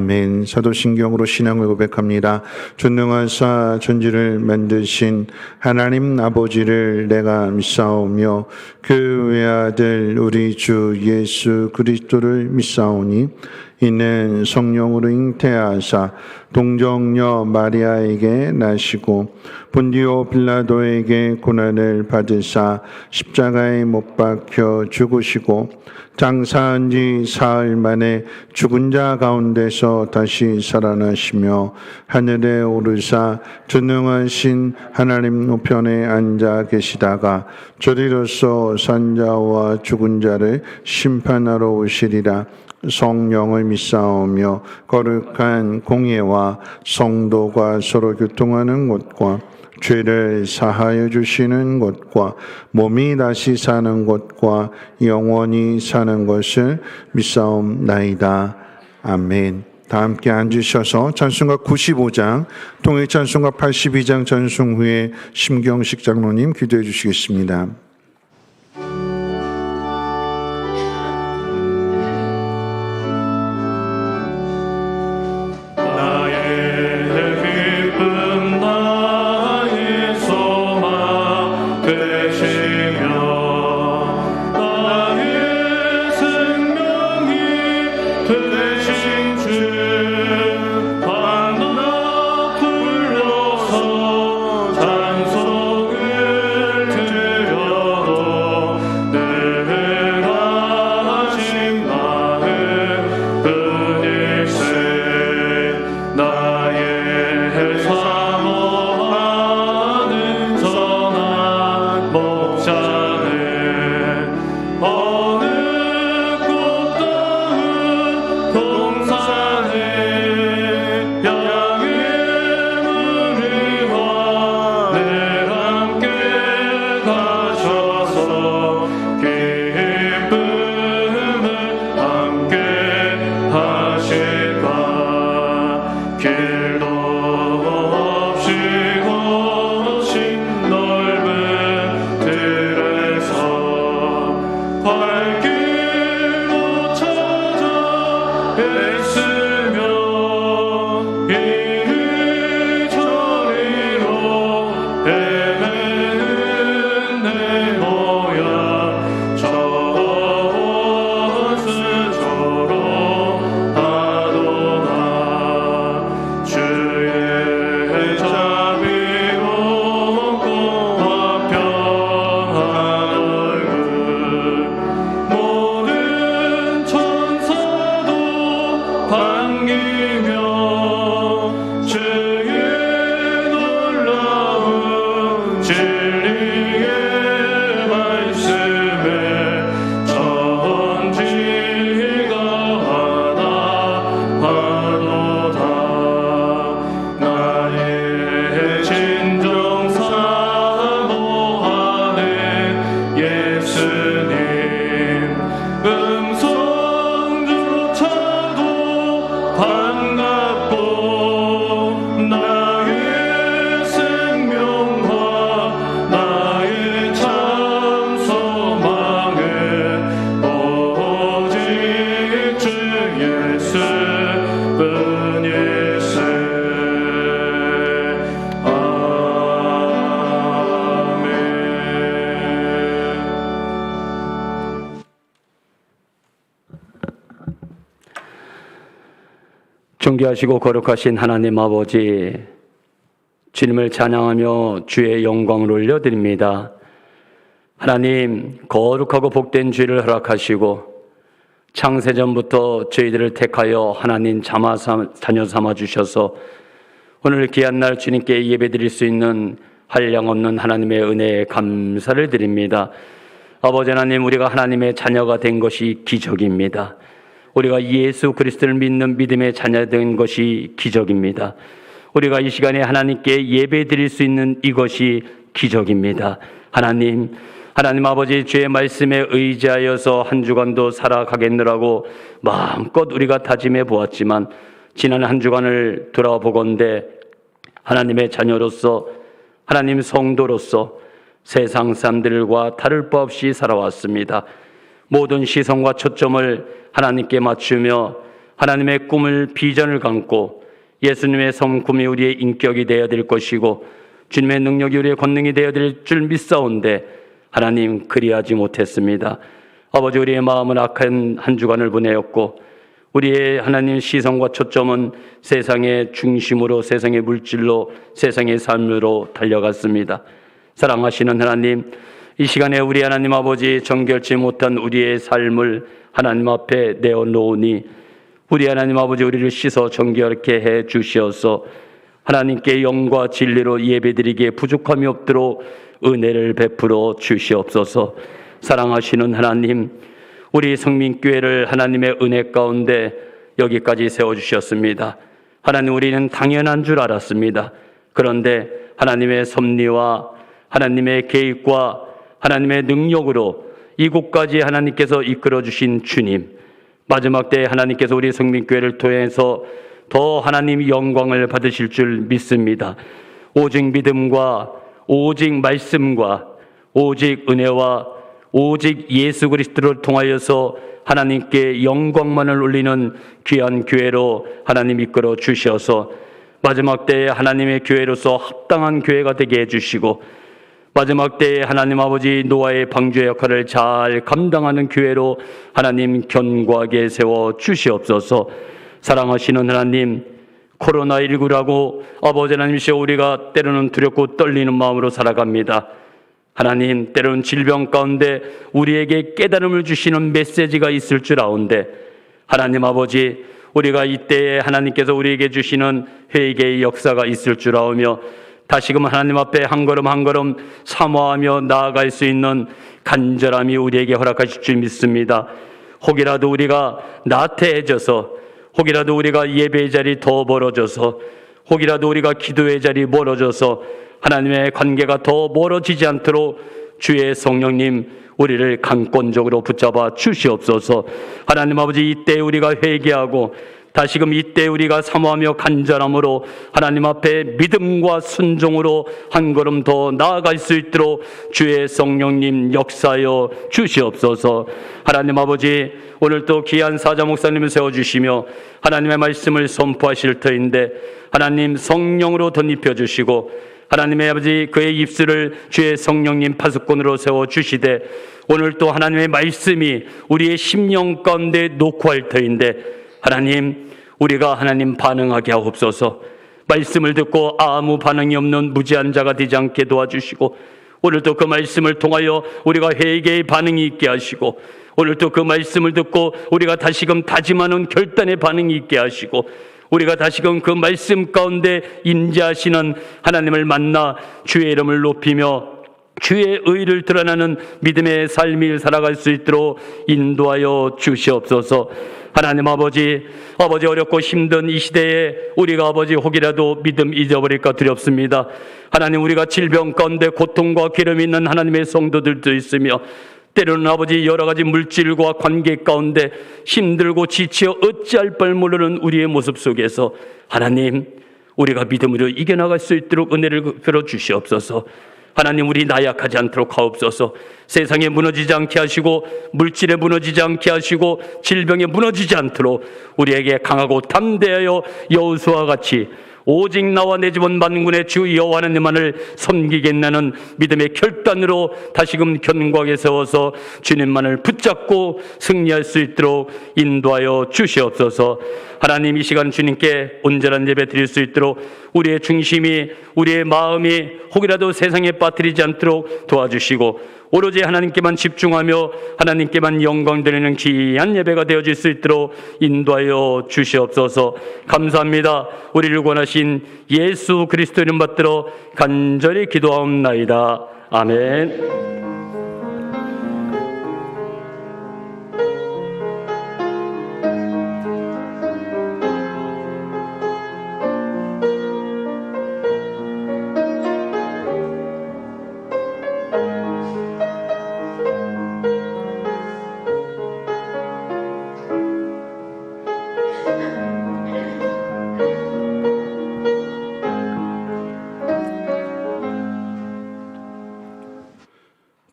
아멘. 사도신경으로 신앙을 고백합니다. 전능하사 천지를 만드신 하나님 아버지를 내가 믿사오며 그 외아들 우리 주 예수 그리스도를 믿사오니 이는 성령으로 잉태하사 동정녀 마리아에게 나시고 본디오 빌라도에게 고난을 받으사 십자가에 못 박혀 죽으시고 장사한 지 사흘 만에 죽은 자 가운데서 다시 살아나시며 하늘에 오르사 전능하신 하나님 우편에 앉아 계시다가 저리로서 산자와 죽은 자를 심판하러 오시리라. 성령을 믿사오며 거룩한 공예와 성도가 서로 교통하는 것과 죄를 사하여 주시는 것과 몸이 다시 사는 것과 영원히 사는 것을 믿사옵나이다. 아멘. 다 함께 앉으셔서 찬송가 95장, 통일 찬송가 82장 찬송 후에 심경식 장로님 기도해 주시겠습니다. 존귀하시고 거룩하신 하나님 아버지, 주님을 찬양하며 주의 영광을 올려드립니다. 하나님, 거룩하고 복된 죄를 허락하시고 창세전부터 저희들을 택하여 하나님 자녀 삼아 주셔서 오늘 귀한 날 주님께 예배드릴 수 있는 한량없는 하나님의 은혜에 감사를 드립니다. 아버지 하나님, 우리가 하나님의 자녀가 된 것이 기적입니다. 우리가 예수 그리스도를 믿는 믿음의 자녀 된 것이 기적입니다. 우리가 이 시간에 하나님께 예배드릴 수 있는 이것이 기적입니다. 하나님 아버지, 주의 말씀에 의지하여서 한 주간도 살아가겠느라고 마음껏 우리가 다짐해 보았지만 지난 한 주간을 돌아보건대 하나님의 자녀로서, 하나님 성도로서 세상 사람들과 다를 바 없이 살아왔습니다. 모든 시선과 초점을 하나님께 맞추며 하나님의 꿈을 비전을 감고 예수님의 성품이 우리의 인격이 되어야 될 것이고 주님의 능력이 우리의 권능이 되어야 될 줄 믿사온데 하나님 그리하지 못했습니다. 아버지, 우리의 마음은 악한 한 주간을 보내었고 우리의 하나님 시선과 초점은 세상의 중심으로, 세상의 물질로, 세상의 삶으로 달려갔습니다. 사랑하시는 하나님, 이 시간에 우리 하나님 아버지 정결치 못한 우리의 삶을 하나님 앞에 내어놓으니 우리 하나님 아버지 우리를 씻어 정결케 해 주시어서 하나님께 영과 진리로 예배드리기에 부족함이 없도록 은혜를 베풀어 주시옵소서. 사랑하시는 하나님, 우리 성민교회를 하나님의 은혜 가운데 여기까지 세워주셨습니다. 하나님, 우리는 당연한 줄 알았습니다. 그런데 하나님의 섭리와 하나님의 계획과 하나님의 능력으로 이곳까지 하나님께서 이끌어주신 주님, 마지막 때에 하나님께서 우리 성민교회를 통해서 더 하나님 영광을 받으실 줄 믿습니다. 오직 믿음과 오직 말씀과 오직 은혜와 오직 예수 그리스도를 통하여서 하나님께 영광만을 올리는 귀한 교회로 하나님 이끌어 주셔서 마지막 때에 하나님의 교회로서 합당한 교회가 되게 해주시고 마지막 때에 하나님 아버지 노아의 방주의 역할을 잘 감당하는 교회로 하나님 견고하게 세워 주시옵소서. 사랑하시는 하나님, 코로나19라고 아버지 하나님이시여 우리가 때로는 두렵고 떨리는 마음으로 살아갑니다. 하나님, 때로는 질병 가운데 우리에게 깨달음을 주시는 메시지가 있을 줄 아온데 하나님 아버지, 우리가 이때에 하나님께서 우리에게 주시는 회개의 역사가 있을 줄 아오며 다시금 하나님 앞에 한 걸음 한 걸음 사모하며 나아갈 수 있는 간절함이 우리에게 허락하실 줄 믿습니다. 혹이라도 우리가 나태해져서, 혹이라도 우리가 예배의 자리 더 멀어져서, 혹이라도 우리가 기도의 자리 멀어져서 하나님의 관계가 더 멀어지지 않도록 주의 성령님 우리를 강권적으로 붙잡아 주시옵소서. 하나님 아버지, 이때 우리가 회개하고 다시금 이때 우리가 사모하며 간절함으로 하나님 앞에 믿음과 순종으로 한 걸음 더 나아갈 수 있도록 주의 성령님 역사여 주시옵소서. 하나님 아버지, 오늘 또 귀한 사자 목사님을 세워주시며 하나님의 말씀을 선포하실 터인데 하나님 성령으로 덧입혀 주시고 하나님의 아버지 그의 입술을 주의 성령님 파수꾼으로 세워주시되 오늘 또 하나님의 말씀이 우리의 심령 가운데 녹화할 터인데 하나님, 우리가 하나님 반응하게 하옵소서. 말씀을 듣고 아무 반응이 없는 무지한 자가 되지 않게 도와주시고 오늘도 그 말씀을 통하여 우리가 회개의 반응이 있게 하시고 오늘도 그 말씀을 듣고 우리가 다시금 다짐하는 결단의 반응이 있게 하시고 우리가 다시금 그 말씀 가운데 임재하시는 하나님을 만나 주의 이름을 높이며 주의 의를 드러나는 믿음의 삶을 살아갈 수 있도록 인도하여 주시옵소서. 하나님 아버지 어렵고 힘든 이 시대에 우리가 아버지 혹이라도 믿음 잊어버릴까 두렵습니다. 하나님, 우리가 질병 가운데 고통과 괴로움이 있는 하나님의 성도들도 있으며 때로는 아버지 여러 가지 물질과 관계 가운데 힘들고 지쳐 어찌할 바를 모르는 우리의 모습 속에서 하나님, 우리가 믿음으로 이겨나갈 수 있도록 은혜를 베풀어 주시옵소서. 하나님, 우리 나약하지 않도록 하옵소서. 세상에 무너지지 않게 하시고 물질에 무너지지 않게 하시고 질병에 무너지지 않도록 우리에게 강하고 담대하여 여호수아와 같이 오직 나와 내 집은 만군의 주 여호와 하나님만을 섬기겠나는 믿음의 결단으로 다시금 견고하게 세워서 주님만을 붙잡고 승리할 수 있도록 인도하여 주시옵소서. 하나님, 이 시간 주님께 온전한 예배 드릴 수 있도록 우리의 중심이, 우리의 마음이 혹이라도 세상에 빠뜨리지 않도록 도와주시고 오로지 하나님께만 집중하며 하나님께만 영광 드리는 귀한 예배가 되어질 수 있도록 인도하여 주시옵소서. 감사합니다. 우리를 구원하신 예수 그리스도 이름 받들어 간절히 기도하옵나이다. 아멘.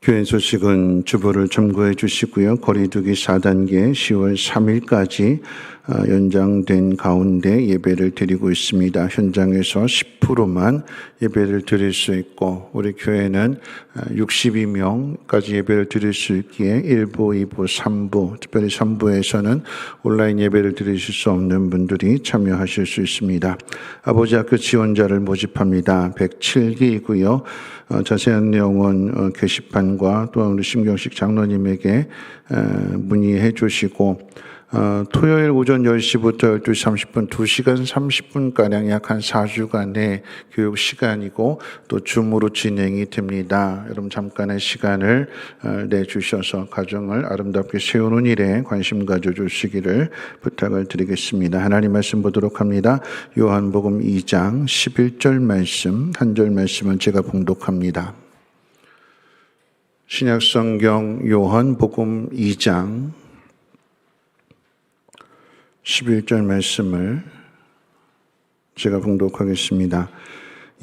교회 소식은 주보를 참고해 주시고요. 거리두기 4단계 10월 3일까지 연장된 가운데 예배를 드리고 있습니다. 현장에서 10%만 예배를 드릴 수 있고 우리 교회는 62명까지 예배를 드릴 수 있기에 1부, 2부, 3부, 특별히 3부에서는 온라인 예배를 드리실 수 없는 분들이 참여하실 수 있습니다. 아버지 학교 지원자를 모집합니다. 107기이고요. 자세한 내용은 게시판과 또 우리 심경식 장로님에게 문의해 주시고 토요일 오전 10시부터 12시 30분 2시간 30분가량 약 한 4주간의 교육 시간이고 또 줌으로 진행이 됩니다. 여러분 잠깐의 시간을 내주셔서 가정을 아름답게 세우는 일에 관심 가져주시기를 부탁을 드리겠습니다. 하나님 말씀 보도록 합니다. 요한복음 2장 11절 말씀, 한 절 말씀은 제가 봉독합니다. 신약성경 요한복음 2장 11절 말씀을 제가 봉독하겠습니다.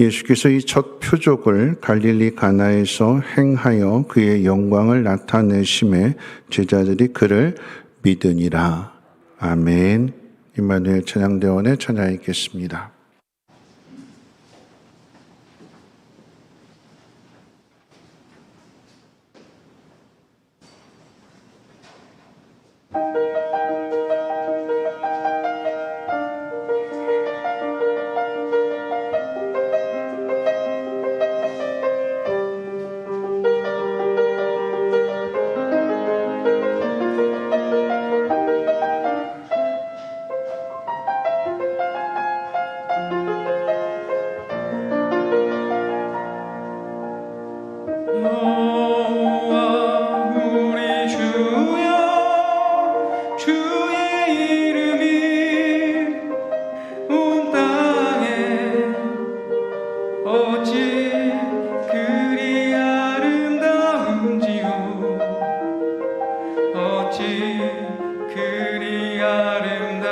예수께서 이 첫 표적을 갈릴리 가나에서 행하여 그의 영광을 나타내심에 제자들이 그를 믿으니라. 아멘. 임마누엘 찬양대원의 찬양 읽겠습니다. 그리하는가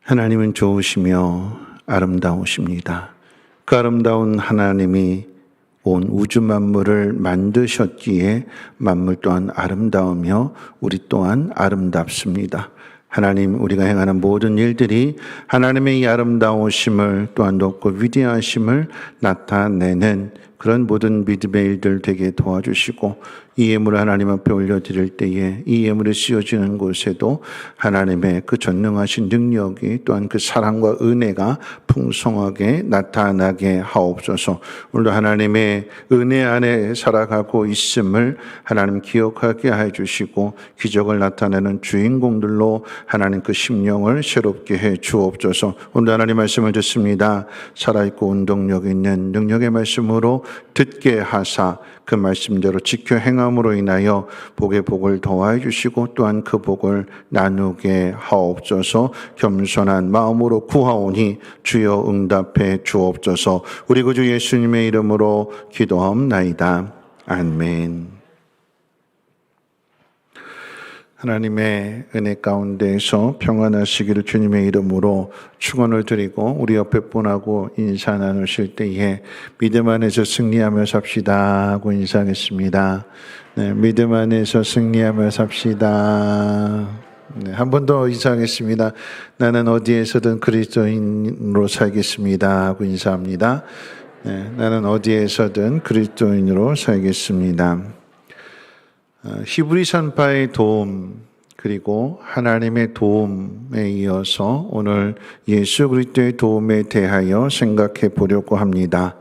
하나님은 좋으시며 아름다우십니다. 그 아름다운 하나님이 온 우주 만물을 만드셨기에 만물 또한 아름다우며 우리 또한 아름답습니다. 하나님, 우리가 행하는 모든 일들이 하나님의 이 아름다우심을 또한 높고 위대하심을 나타내는 그런 모든 믿음의 일들 되게 도와주시고, 이 예물을 하나님 앞에 올려드릴 때에 이 예물이 씌워지는 곳에도 하나님의 그 전능하신 능력이 또한 그 사랑과 은혜가 풍성하게 나타나게 하옵소서. 오늘도 하나님의 은혜 안에 살아가고 있음을 하나님 기억하게 해주시고, 기적을 나타내는 주인공들로 하나님 그 심령을 새롭게 해 주옵소서. 오늘 하나님 말씀을 듣습니다. 살아있고 운동력 있는 능력의 말씀으로 듣게 하사 그 말씀대로 지켜 행함으로 인하여 복의 복을 더하여 주시고, 또한 그 복을 나누게 하옵소서. 겸손한 마음으로 구하오니 주여 응답해 주옵소서. 우리 구주 예수님의 이름으로 기도하옵나이다. 아멘. 하나님의 은혜 가운데에서 평안하시기를 주님의 이름으로 축원을 드리고, 우리 옆에 분하고 인사 나누실 때에 믿음 안에서 승리하며 삽시다 하고 인사하겠습니다. 네, 믿음 안에서 승리하며 삽시다. 네, 한 번 더 인사하겠습니다. 나는 어디에서든 그리스도인으로 살겠습니다 하고 인사합니다. 네, 나는 어디에서든 그리스도인으로 살겠습니다. 히브리산파의 도움, 그리고 하나님의 도움에 이어서 오늘 예수 그리스도의 도움에 대하여 생각해 보려고 합니다.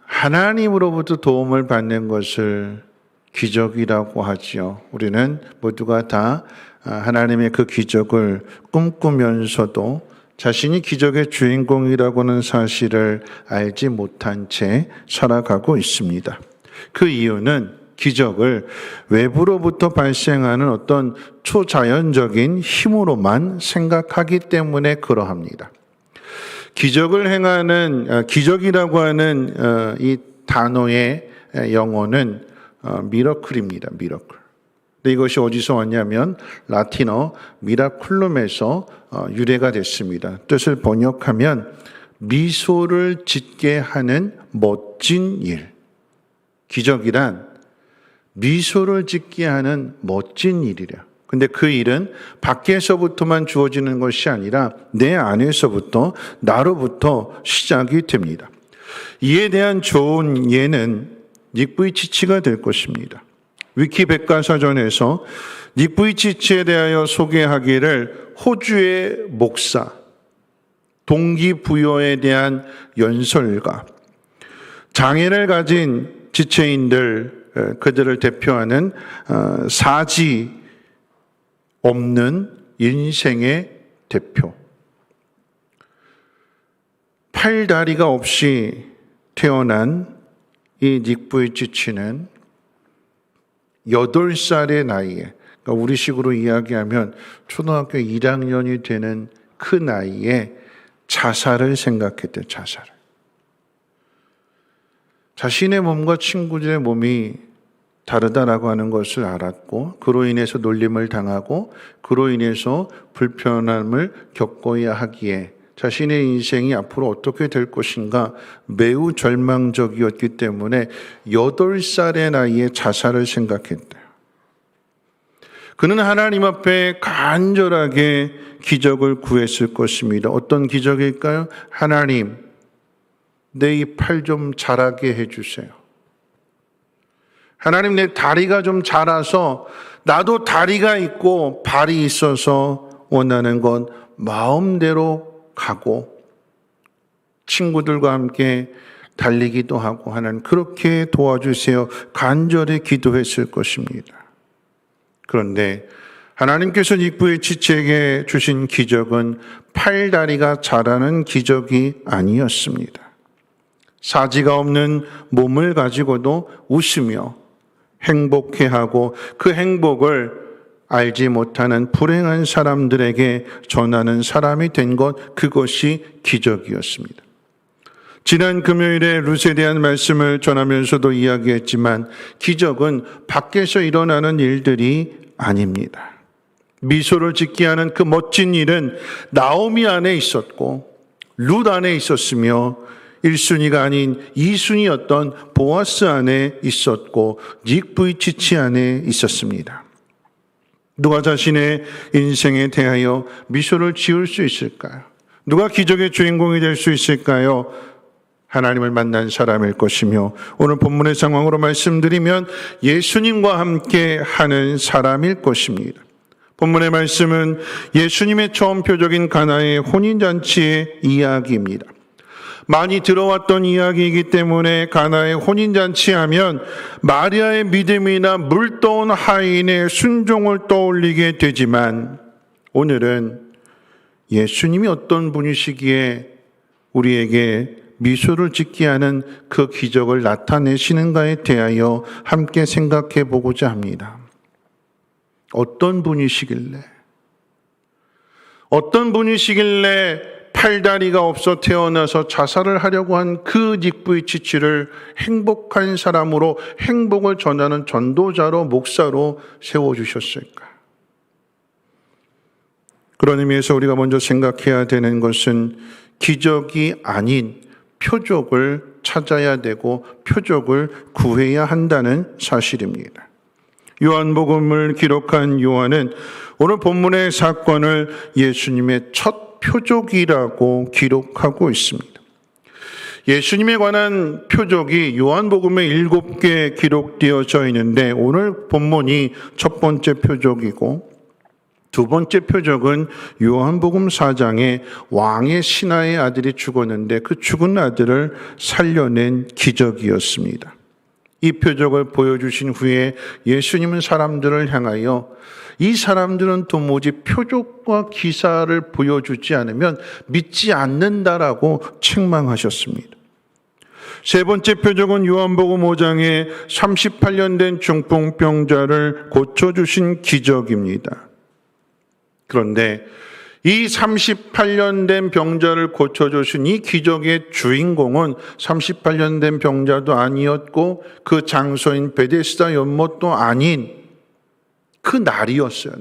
하나님으로부터 도움을 받는 것을 기적이라고 하지요. 우리는 모두가 다 하나님의 그 기적을 꿈꾸면서도 자신이 기적의 주인공이라고는 사실을 알지 못한 채 살아가고 있습니다. 그 이유는 기적을 외부로부터 발생하는 어떤 초자연적인 힘으로만 생각하기 때문에 그러합니다. 기적을 행하는, 기적이라고 하는 이 단어의 영어는 미러클입니다. 미러클. 근데 이것이 어디서 왔냐면 라틴어 미라클룸에서 유래가 됐습니다. 뜻을 번역하면 미소를 짓게 하는 멋진 일. 기적이란 미소를 짓게 하는 멋진 일이래요. 근데 그 일은 밖에서부터만 주어지는 것이 아니라 내 안에서부터, 나로부터 시작이 됩니다. 이에 대한 좋은 예는 닉부이치치가 될 것입니다. 위키 백과사전에서 닉부이치치에 대하여 소개하기를 호주의 목사, 동기부여에 대한 연설가, 장애를 가진 지체인들, 그들을 대표하는 사지 없는 인생의 대표. 팔다리가 없이 태어난 이 닉부이치치는 8살의 나이에, 그러니까 우리식으로 이야기하면 초등학교 1학년이 되는 그 나이에 자살을 생각했대요. 자살을. 자신의 몸과 친구들의 몸이 다르다라고 하는 것을 알았고, 그로 인해서 놀림을 당하고 그로 인해서 불편함을 겪어야 하기에 자신의 인생이 앞으로 어떻게 될 것인가 매우 절망적이었기 때문에 8살의 나이에 자살을 생각했대요. 그는 하나님 앞에 간절하게 기적을 구했을 것입니다. 어떤 기적일까요? 하나님, 내 이 팔 좀 자라게 해주세요. 하나님, 내 다리가 좀 자라서 나도 다리가 있고 발이 있어서 원하는 건 마음대로 가고 친구들과 함께 달리기도 하고 하는, 그렇게 도와주세요. 간절히 기도했을 것입니다. 그런데 하나님께서 닉부이치치에게 주신 기적은 팔다리가 자라는 기적이 아니었습니다. 사지가 없는 몸을 가지고도 웃으며 행복해하고 그 행복을 알지 못하는 불행한 사람들에게 전하는 사람이 된 것, 그것이 기적이었습니다. 지난 금요일에 룻에 대한 말씀을 전하면서도 이야기했지만 기적은 밖에서 일어나는 일들이 아닙니다. 미소를 짓게 하는 그 멋진 일은 나오미 안에 있었고 룻 안에 있었으며 1순위가 아닌 2순위였던 보아스 안에 있었고 닉 부이치치 안에 있었습니다. 누가 자신의 인생에 대하여 미소를 지을 수 있을까요? 누가 기적의 주인공이 될 수 있을까요? 하나님을 만난 사람일 것이며 오늘 본문의 상황으로 말씀드리면 예수님과 함께 하는 사람일 것입니다. 본문의 말씀은 예수님의 처음 표적인 가나의 혼인잔치의 이야기입니다. 많이 들어왔던 이야기이기 때문에 가나의 혼인잔치 하면 마리아의 믿음이나 물떠온 하인의 순종을 떠올리게 되지만 오늘은 예수님이 어떤 분이시기에 우리에게 미소를 짓게 하는 그 기적을 나타내시는가에 대하여 함께 생각해 보고자 합니다. 어떤 분이시길래 팔다리가 없어 태어나서 자살을 하려고 한 그 닉부이치치를 행복한 사람으로 행복을 전하는 전도자로 목사로 세워주셨을까? 그런 의미에서 우리가 먼저 생각해야 되는 것은 기적이 아닌 표적을 찾아야 되고 표적을 구해야 한다는 사실입니다. 요한복음을 기록한 요한은 오늘 본문의 사건을 예수님의 첫 표적이라고 기록하고 있습니다. 예수님에 관한 표적이 요한복음에 7개 기록되어져 있는데 오늘 본문이 첫 번째 표적이고 두 번째 표적은 요한복음 4장에 왕의 신하의 아들이 죽었는데 그 죽은 아들을 살려낸 기적이었습니다. 이 표적을 보여주신 후에 예수님은 사람들을 향하여 이 사람들은 도무지 표적과 기사를 보여주지 않으면 믿지 않는다라고 책망하셨습니다. 세 번째 표적은 요한복음 5장에 38년 된 중풍병자를 고쳐주신 기적입니다. 그런데 이 38년 된 병자를 고쳐주신 이 기적의 주인공은 38년 된 병자도 아니었고 그 장소인 베데스다 연못도 아닌 그 날이었어요.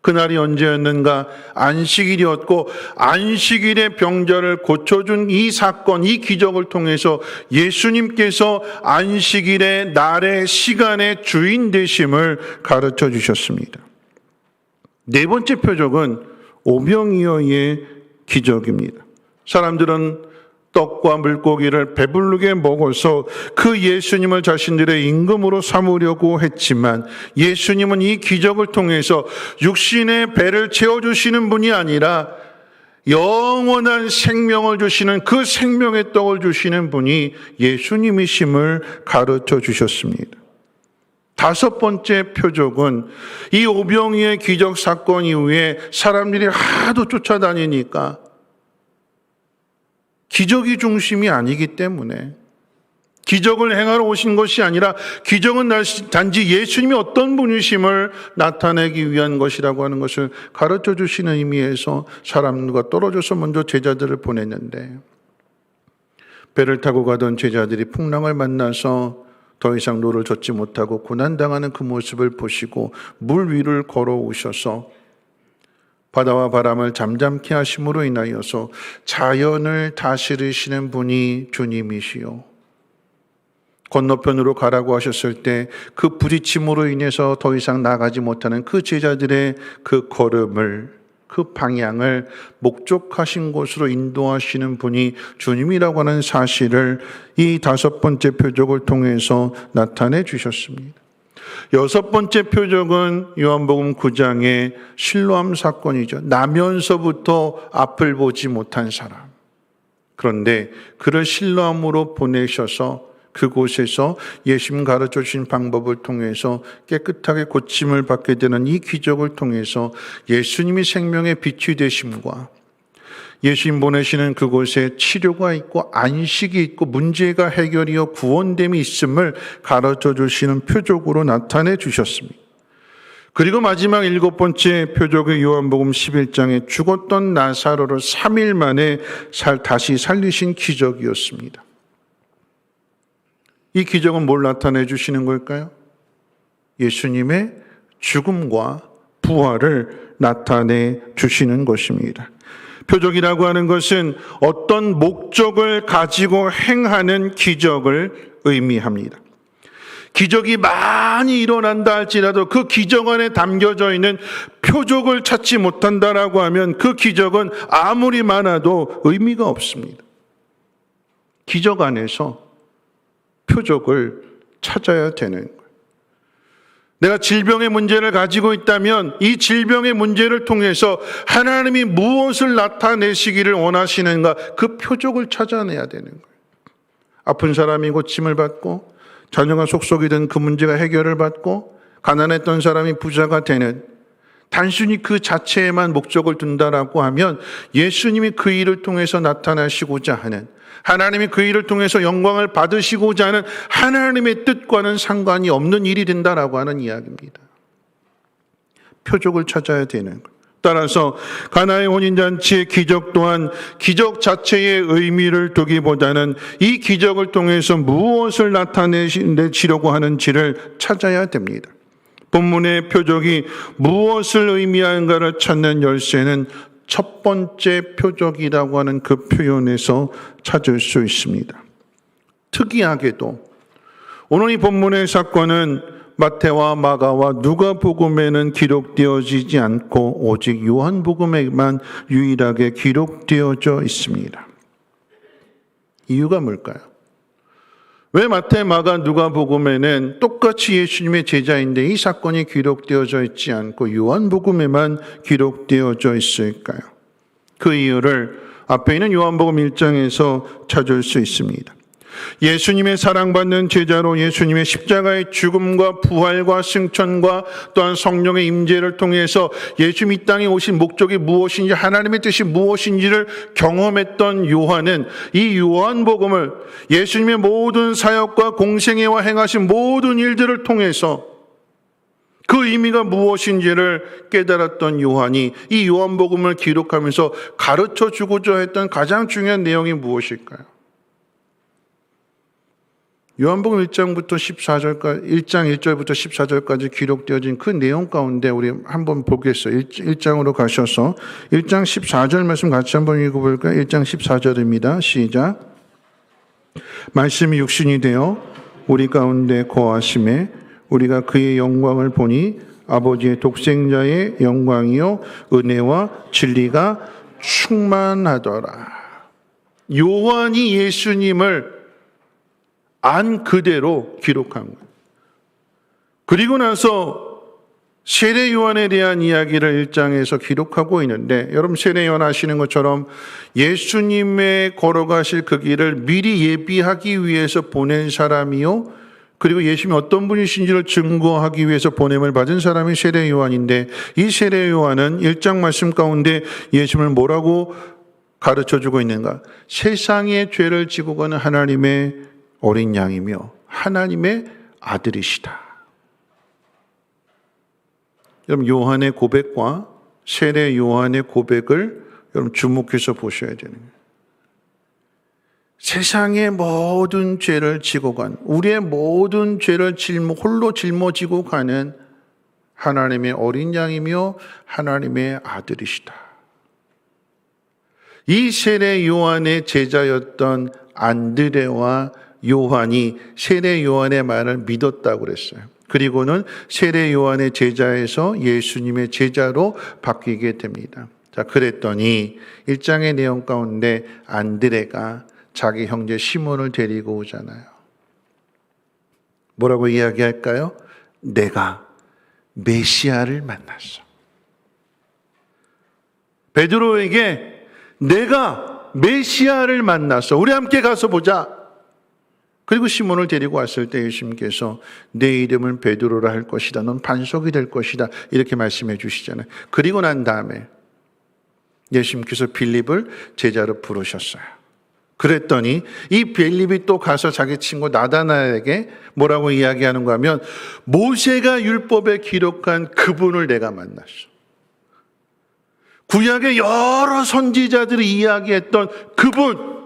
그날이 언제였는가? 안식일이었고 안식일에 병자를 고쳐준 이 사건, 이 기적을 통해서 예수님께서 안식일의 날의 시간의 주인 되심을 가르쳐 주셨습니다. 네 번째 표적은 오병이어의 기적입니다. 사람들은 떡과 물고기를 배부르게 먹어서 그 예수님을 자신들의 임금으로 삼으려고 했지만 예수님은 이 기적을 통해서 육신의 배를 채워주시는 분이 아니라 영원한 생명을 주시는 그 생명의 떡을 주시는 분이 예수님이심을 가르쳐 주셨습니다. 다섯 번째 표적은 이 오병이의 기적 사건 이후에 사람들이 하도 쫓아다니니까 기적이 중심이 아니기 때문에 기적을 행하러 오신 것이 아니라 기적은 단지 예수님이 어떤 분이심을 나타내기 위한 것이라고 하는 것을 가르쳐 주시는 의미에서 사람과 떨어져서 먼저 제자들을 보냈는데 배를 타고 가던 제자들이 풍랑을 만나서 더 이상 노를 젓지 못하고 고난당하는 그 모습을 보시고 물 위를 걸어오셔서 바다와 바람을 잠잠케 하심으로 인하여서 자연을 다스리시는 분이 주님이시요. 건너편으로 가라고 하셨을 때 그 부딪힘으로 인해서 더 이상 나가지 못하는 그 제자들의 그 걸음을, 그 방향을 목적하신 곳으로 인도하시는 분이 주님이라고 하는 사실을 이 다섯 번째 표적을 통해서 나타내 주셨습니다. 여섯 번째 표적은 요한복음 9장의 실로암 사건이죠. 나면서부터 앞을 보지 못한 사람. 그런데 그를 실로암으로 보내셔서 그곳에서 예수님 가르쳐 주신 방법을 통해서 깨끗하게 고침을 받게 되는 이 기적을 통해서 예수님이 생명의 빛이 되심과 예수님 보내시는 그곳에 치료가 있고 안식이 있고 문제가 해결이요 구원됨이 있음을 가르쳐 주시는 표적으로 나타내 주셨습니다. 그리고 마지막 일곱 번째 표적의 요한복음 11장에 죽었던 나사로를 3일 만에 다시 살리신 기적이었습니다. 이 기적은 뭘 나타내 주시는 걸까요? 예수님의 죽음과 부활을 나타내 주시는 것입니다. 표적이라고 하는 것은 어떤 목적을 가지고 행하는 기적을 의미합니다. 기적이 많이 일어난다 할지라도 그 기적 안에 담겨져 있는 표적을 찾지 못한다라고 하면 그 기적은 아무리 많아도 의미가 없습니다. 기적 안에서 표적을 찾아야 되는 거예요. 내가 질병의 문제를 가지고 있다면 이 질병의 문제를 통해서 하나님이 무엇을 나타내시기를 원하시는가, 그 표적을 찾아내야 되는 거예요. 아픈 사람이 고침을 받고 자녀가 속속이던 그 문제가 해결을 받고 가난했던 사람이 부자가 되는, 단순히 그 자체에만 목적을 둔다라고 하면 예수님이 그 일을 통해서 나타나시고자 하는, 하나님이 그 일을 통해서 영광을 받으시고자 하는 하나님의 뜻과는 상관이 없는 일이 된다라고 하는 이야기입니다. 표적을 찾아야 되는 거예요. 따라서 가나의 혼인잔치의 기적 또한 기적 자체의 의미를 두기보다는 이 기적을 통해서 무엇을 나타내시려고 하는지를 찾아야 됩니다. 본문의 표적이 무엇을 의미하는가를 찾는 열쇠는 첫 번째 표적이라고 하는 그 표현에서 찾을 수 있습니다. 특이하게도 오늘 이 본문의 사건은 마태와 마가와 누가복음에는 기록되어지지 않고 오직 요한복음에만 유일하게 기록되어져 있습니다. 이유가 뭘까요? 왜 마태, 마가, 누가복음에는 똑같이 예수님의 제자인데 이 사건이 기록되어져 있지 않고 요한복음에만 기록되어져 있을까요? 그 이유를 앞에 있는 요한복음 1장에서 찾을 수 있습니다. 예수님의 사랑받는 제자로 예수님의 십자가의 죽음과 부활과 승천과 또한 성령의 임재를 통해서 예수님이 이 땅에 오신 목적이 무엇인지, 하나님의 뜻이 무엇인지를 경험했던 요한은 이 요한복음을 예수님의 모든 사역과 공생애와 행하신 모든 일들을 통해서 그 의미가 무엇인지를 깨달았던 요한이 이 요한복음을 기록하면서 가르쳐 주고자 했던 가장 중요한 내용이 무엇일까요? 요한복음 1장부터 14절까지, 1장 1절부터 14절까지 기록되어진 그 내용 가운데 우리 한번 보겠어요. 1장으로 가셔서 1장 14절 말씀 같이 한번 읽어볼까요? 1장 14절입니다. 시작. 말씀이 육신이 되어 우리 가운데 거하심에 우리가 그의 영광을 보니 아버지의 독생자의 영광이요 은혜와 진리가 충만하더라. 요한이 예수님을 안 그대로 기록한 거예요. 그리고 나서 세례 요한에 대한 이야기를 1장에서 기록하고 있는데, 여러분 세례 요한 아시는 것처럼 예수님의 걸어가실 그 길을 미리 예비하기 위해서 보낸 사람이요, 그리고 예수님이 어떤 분이신지를 증거하기 위해서 보냄을 받은 사람이 세례 요한인데, 이 세례 요한은 1장 말씀 가운데 예수님을 뭐라고 가르쳐주고 있는가? 세상의 죄를 지고 가는 하나님의 어린 양이며 하나님의 아들이시다. 여러분 요한의 고백과 세례 요한의 고백을 여러분 주목해서 보셔야 되는 거예요. 세상의 모든 죄를 지고 간, 우리의 모든 죄를 홀로 짊어지고 가는 하나님의 어린 양이며 하나님의 아들이시다. 이 세례 요한의 제자였던 안드레와 요한이 세례 요한의 말을 믿었다고 그랬어요. 그리고는 세례 요한의 제자에서 예수님의 제자로 바뀌게 됩니다. 자, 그랬더니 1장의 내용 가운데 안드레가 자기 형제 시몬을 데리고 오잖아요. 뭐라고 이야기할까요? 내가 메시아를 만났어. 베드로에게 내가 메시아를 만났어. 우리 함께 가서 보자. 그리고 시몬을 데리고 왔을 때 예수님께서 내 이름을 베드로라 할 것이다. 넌 반석이 될 것이다. 이렇게 말씀해 주시잖아요. 그리고 난 다음에 예수님께서 빌립을 제자로 부르셨어요. 그랬더니 이 빌립이 또 가서 자기 친구 나다나엘에게 뭐라고 이야기하는가 하면 모세가 율법에 기록한 그분을 내가 만났어. 구약의 여러 선지자들이 이야기했던 그분,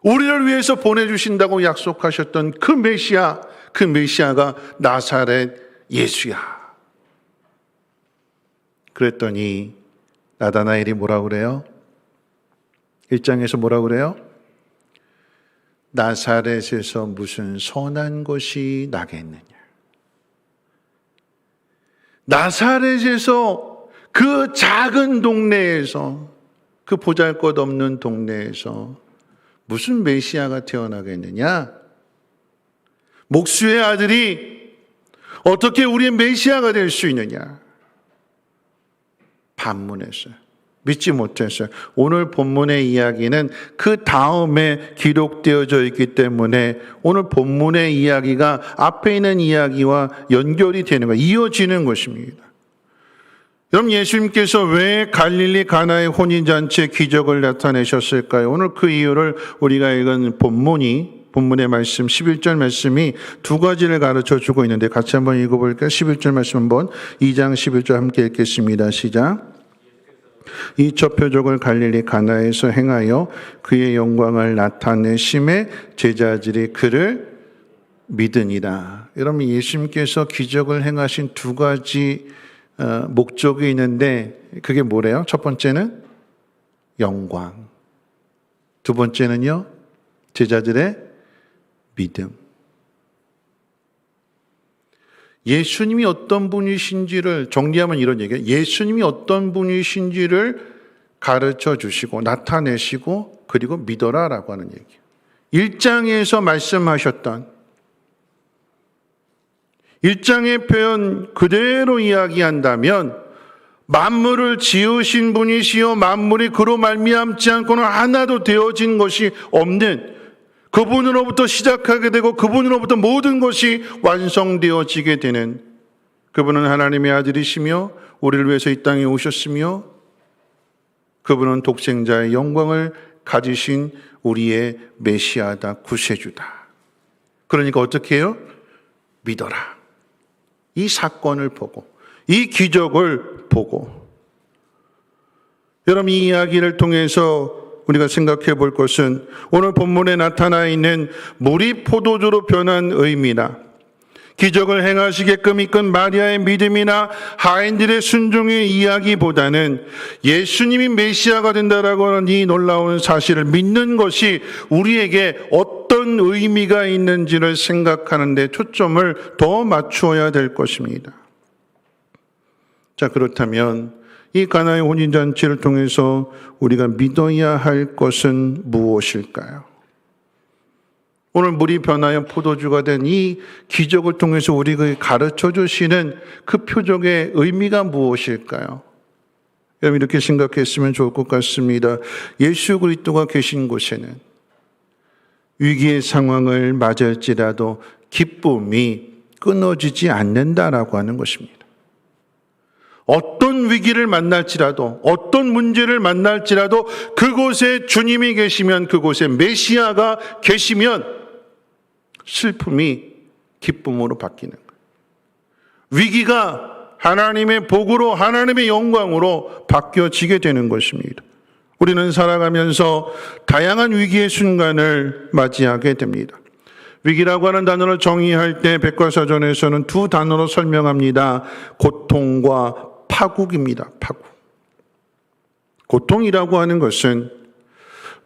우리를 위해서 보내주신다고 약속하셨던 그 메시아가 나사렛 예수야. 그랬더니 나다나엘이 뭐라고 그래요? 1장에서 뭐라고 그래요? 나사렛에서 무슨 선한 것이 나겠느냐. 나사렛에서 그 작은 동네에서 그 보잘것없는 동네에서 무슨 메시아가 태어나겠느냐? 목수의 아들이 어떻게 우리의 메시아가 될 수 있느냐? 반문했어요. 믿지 못했어요. 오늘 본문의 이야기는 그 다음에 기록되어져 있기 때문에 오늘 본문의 이야기가 앞에 있는 이야기와 연결이 되는 거예요. 이어지는 것입니다. 여러분, 예수님께서 왜 갈릴리 가나의 혼인잔치에 기적을 나타내셨을까요? 오늘 그 이유를 우리가 읽은 본문의 말씀 11절 말씀이 두 가지를 가르쳐 주고 있는데 같이 한번 읽어볼까요? 11절 말씀 한번 2장 11절 함께 읽겠습니다. 시작. 이 첫 표적을 갈릴리 가나에서 행하여 그의 영광을 나타내심에 제자들이 그를 믿으니라. 여러분, 예수님께서 기적을 행하신 두 가지 목적이 있는데 그게 뭐래요? 첫 번째는 영광, 두 번째는요 제자들의 믿음. 예수님이 어떤 분이신지를 정리하면 이런 얘기예요. 예수님이 어떤 분이신지를 가르쳐 주시고 나타내시고 그리고 믿어라라고 하는 얘기예요. 1장에서 말씀하셨던 1장의 표현 그대로 이야기한다면 만물을 지으신 분이시요 만물이 그로 말미암지 않고는 하나도 되어진 것이 없는 그분으로부터 시작하게 되고 그분으로부터 모든 것이 완성되어지게 되는 그분은 하나님의 아들이시며 우리를 위해서 이 땅에 오셨으며 그분은 독생자의 영광을 가지신 우리의 메시아다, 구세주다. 그러니까 어떻게 해요? 믿어라. 이 사건을 보고 이 기적을 보고 여러분, 이 이야기를 통해서 우리가 생각해 볼 것은 오늘 본문에 나타나 있는 물이 포도주로 변한 의미나 기적을 행하시게끔 이끈 마리아의 믿음이나 하인들의 순종의 이야기보다는 예수님이 메시아가 된다라고 하는 이 놀라운 사실을 믿는 것이 우리에게 어떤 의미가 있는지를 생각하는 데 초점을 더 맞추어야 될 것입니다. 자, 그렇다면 이 가나의 혼인잔치를 통해서 우리가 믿어야 할 것은 무엇일까요? 오늘 물이 변하여 포도주가 된 이 기적을 통해서 우리가 가르쳐 주시는 그 표적의 의미가 무엇일까요? 여러분, 이렇게 생각했으면 좋을 것 같습니다. 예수 그리스도가 계신 곳에는 위기의 상황을 맞을지라도 기쁨이 끊어지지 않는다라고 하는 것입니다. 어떤 위기를 만날지라도 어떤 문제를 만날지라도 그곳에 주님이 계시면 그곳에 메시아가 계시면 슬픔이 기쁨으로 바뀌는 거예요. 위기가 하나님의 복으로 하나님의 영광으로 바뀌어지게 되는 것입니다. 우리는 살아가면서 다양한 위기의 순간을 맞이하게 됩니다. 위기라고 하는 단어를 정의할 때 백과사전에서는 두 단어로 설명합니다. 고통과 파국입니다. 파국. 고통이라고 하는 것은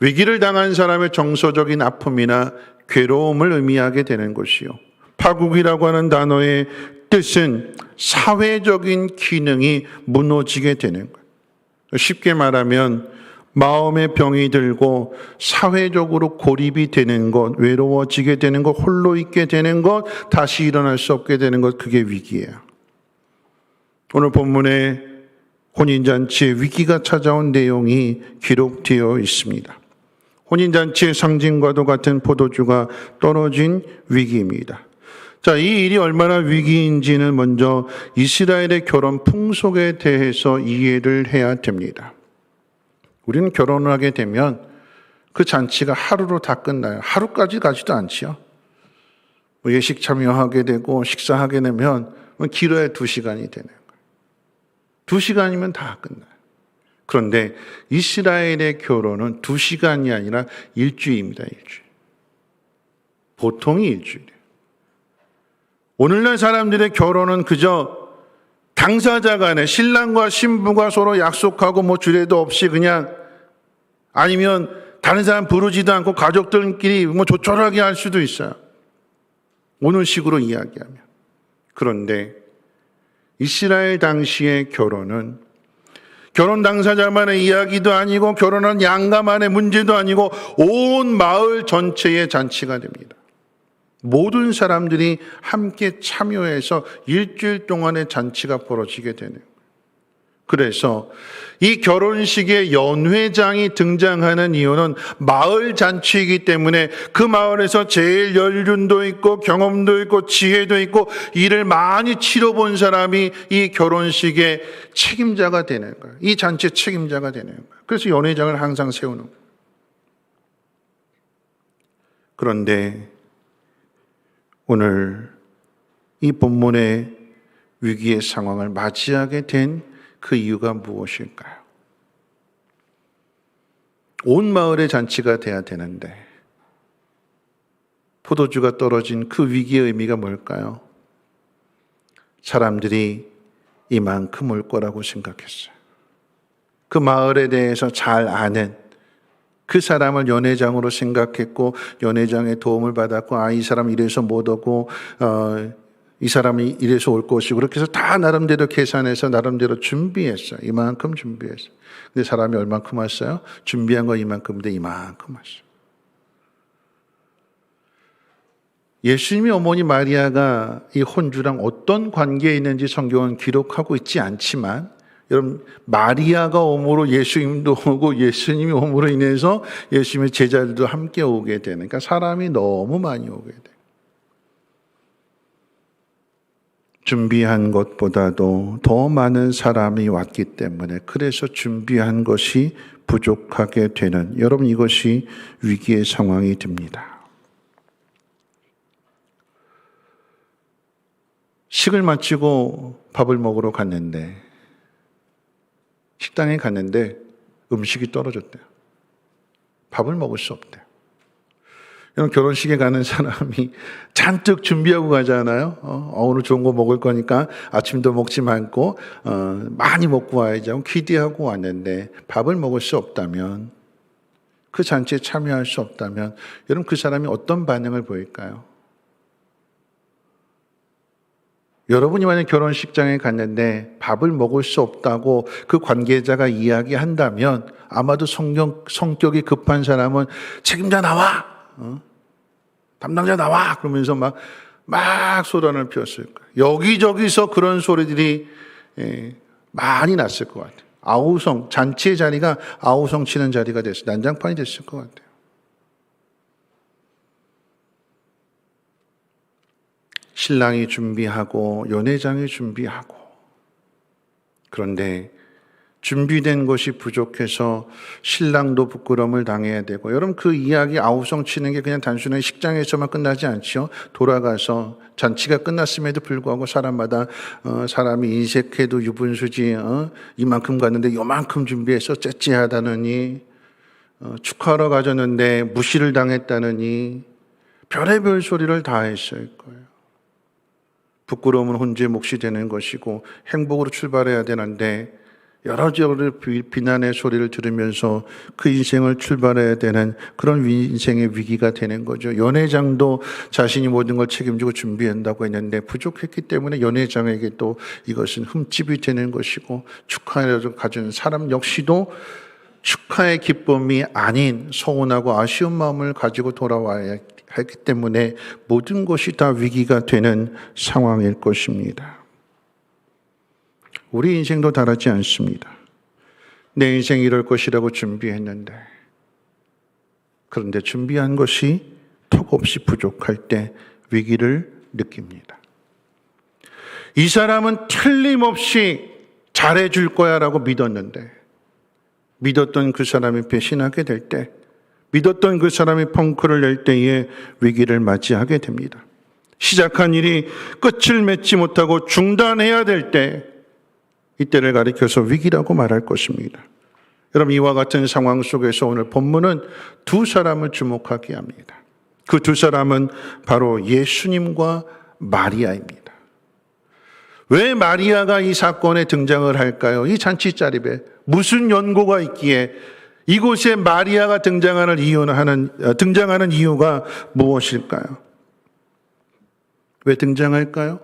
위기를 당한 사람의 정서적인 아픔이나 괴로움을 의미하게 되는 것이요. 파국이라고 하는 단어의 뜻은 사회적인 기능이 무너지게 되는 거예요. 쉽게 말하면 마음의 병이 들고 사회적으로 고립이 되는 것, 외로워지게 되는 것, 홀로 있게 되는 것, 다시 일어날 수 없게 되는 것, 그게 위기예요. 오늘 본문에 혼인잔치의 위기가 찾아온 내용이 기록되어 있습니다. 혼인잔치의 상징과도 같은 포도주가 떨어진 위기입니다. 자, 이 일이 얼마나 위기인지는 먼저 이스라엘의 결혼 풍속에 대해서 이해를 해야 됩니다. 우리는 결혼을 하게 되면 그 잔치가 하루로 다 끝나요. 하루까지 가지도 않지요. 예식 참여하게 되고 식사하게 되면 길어야 2시간이 되는 거예요. 2시간이면 다 끝나요. 그런데 이스라엘의 결혼은 2시간이 아니라 일주일입니다. 일주일. 보통이 일주일이에요. 오늘날 사람들의 결혼은 그저 당사자 간에 신랑과 신부가 서로 약속하고 뭐 주례도 없이 그냥 아니면 다른 사람 부르지도 않고 가족들끼리 뭐 조촐하게 할 수도 있어요. 오는 식으로 이야기하면. 그런데 이스라엘 당시의 결혼은 결혼 당사자만의 이야기도 아니고 결혼한 양가만의 문제도 아니고 온 마을 전체의 잔치가 됩니다. 모든 사람들이 함께 참여해서 일주일 동안의 잔치가 벌어지게 되는 거예요. 그래서 이 결혼식에 연회장이 등장하는 이유는 마을 잔치이기 때문에 그 마을에서 제일 연륜도 있고 경험도 있고 지혜도 있고 일을 많이 치러본 사람이 이 결혼식의 책임자가 되는 거예요. 이 잔치의 책임자가 되는 거예요. 그래서 연회장을 항상 세우는 거예요. 그런데 오늘 이 본문의 위기의 상황을 맞이하게 된 그 이유가 무엇일까요? 온 마을의 잔치가 돼야 되는데 포도주가 떨어진 그 위기의 의미가 뭘까요? 사람들이 이만큼 올 거라고 생각했어요. 그 마을에 대해서 잘 아는 그 사람을 연회장으로 생각했고 연회장의 도움을 받았고 이 사람 이래서 못 오고 이 사람이 이래서 올 것이고 그렇게 해서 다 나름대로 계산해서 나름대로 준비했어요. 이만큼 준비했어요. 근데 사람이 얼만큼 왔어요? 준비한 거 이만큼인데 이만큼 왔어요. 예수님의 어머니 마리아가 이 혼주랑 어떤 관계에 있는지 성경은 기록하고 있지 않지만 여러분 마리아가 오므로 예수님도 오고 예수님이 오므로 인해서 예수님의 제자들도 함께 오게 되는 그러니까 사람이 너무 많이 오게 돼요. 준비한 것보다도 더 많은 사람이 왔기 때문에 그래서 준비한 것이 부족하게 되는 여러분 이것이 위기의 상황이 됩니다. 식을 마치고 밥을 먹으러 갔는데 식당에 갔는데 음식이 떨어졌대요. 밥을 먹을 수 없대요. 여러분 결혼식에 가는 사람이 잔뜩 준비하고 가잖아요. 오늘 좋은 거 먹을 거니까 아침도 먹지 말고 많이 먹고 와야죠. 기대하고 왔는데 밥을 먹을 수 없다면 그 잔치에 참여할 수 없다면 여러분 그 사람이 어떤 반응을 보일까요? 여러분이 만약 결혼식장에 갔는데 밥을 먹을 수 없다고 그 관계자가 이야기한다면 아마도 성격이 급한 사람은 책임자 나와! 담당자 나와! 그러면서 막 소란을 피웠을 거예요. 여기저기서 그런 소리들이 많이 났을 것 같아요. 아우성, 잔치의 자리가 아우성 치는 자리가 됐어요. 난장판이 됐을 것 같아요. 신랑이 준비하고 연회장이 준비하고 그런데 준비된 것이 부족해서 신랑도 부끄러움을 당해야 되고 여러분 그 이야기 아우성 치는 게 그냥 단순히 식장에서만 끝나지 않죠. 돌아가서 잔치가 끝났음에도 불구하고 사람마다 사람이 인색해도 유분수지 이만큼 갔는데 요만큼 준비해서 째째하다느니 축하하러 가졌는데 무시를 당했다느니 별의별 소리를 다 했을 거예요. 부끄러움은 혼주의 몫이 되는 것이고 행복으로 출발해야 되는데 여러 저를 비난의 소리를 들으면서 그 인생을 출발해야 되는 그런 인생의 위기가 되는 거죠. 연회장도 자신이 모든 걸 책임지고 준비한다고 했는데 부족했기 때문에 연회장에게 또 이것은 흠집이 되는 것이고 축하를 가진 사람 역시도 축하의 기쁨이 아닌 서운하고 아쉬운 마음을 가지고 돌아와야 하기 때문에 모든 것이 다 위기가 되는 상황일 것입니다. 우리 인생도 다르지 않습니다. 내 인생 이럴 것이라고 준비했는데 그런데 준비한 것이 턱없이 부족할 때 위기를 느낍니다. 이 사람은 틀림없이 잘해줄 거야 라고 믿었는데 믿었던 그 사람이 배신하게 될 때 믿었던 그 사람이 펑크를 낼 때에 위기를 맞이하게 됩니다. 시작한 일이 끝을 맺지 못하고 중단해야 될 때 이때를 가리켜서 위기라고 말할 것입니다. 여러분 이와 같은 상황 속에서 오늘 본문은 두 사람을 주목하게 합니다. 그 두 사람은 바로 예수님과 마리아입니다. 왜 마리아가 이 사건에 등장을 할까요? 이 잔치 자리에 무슨 연고가 있기에 이곳에 마리아가 등장하는 이유가 무엇일까요? 왜 등장할까요?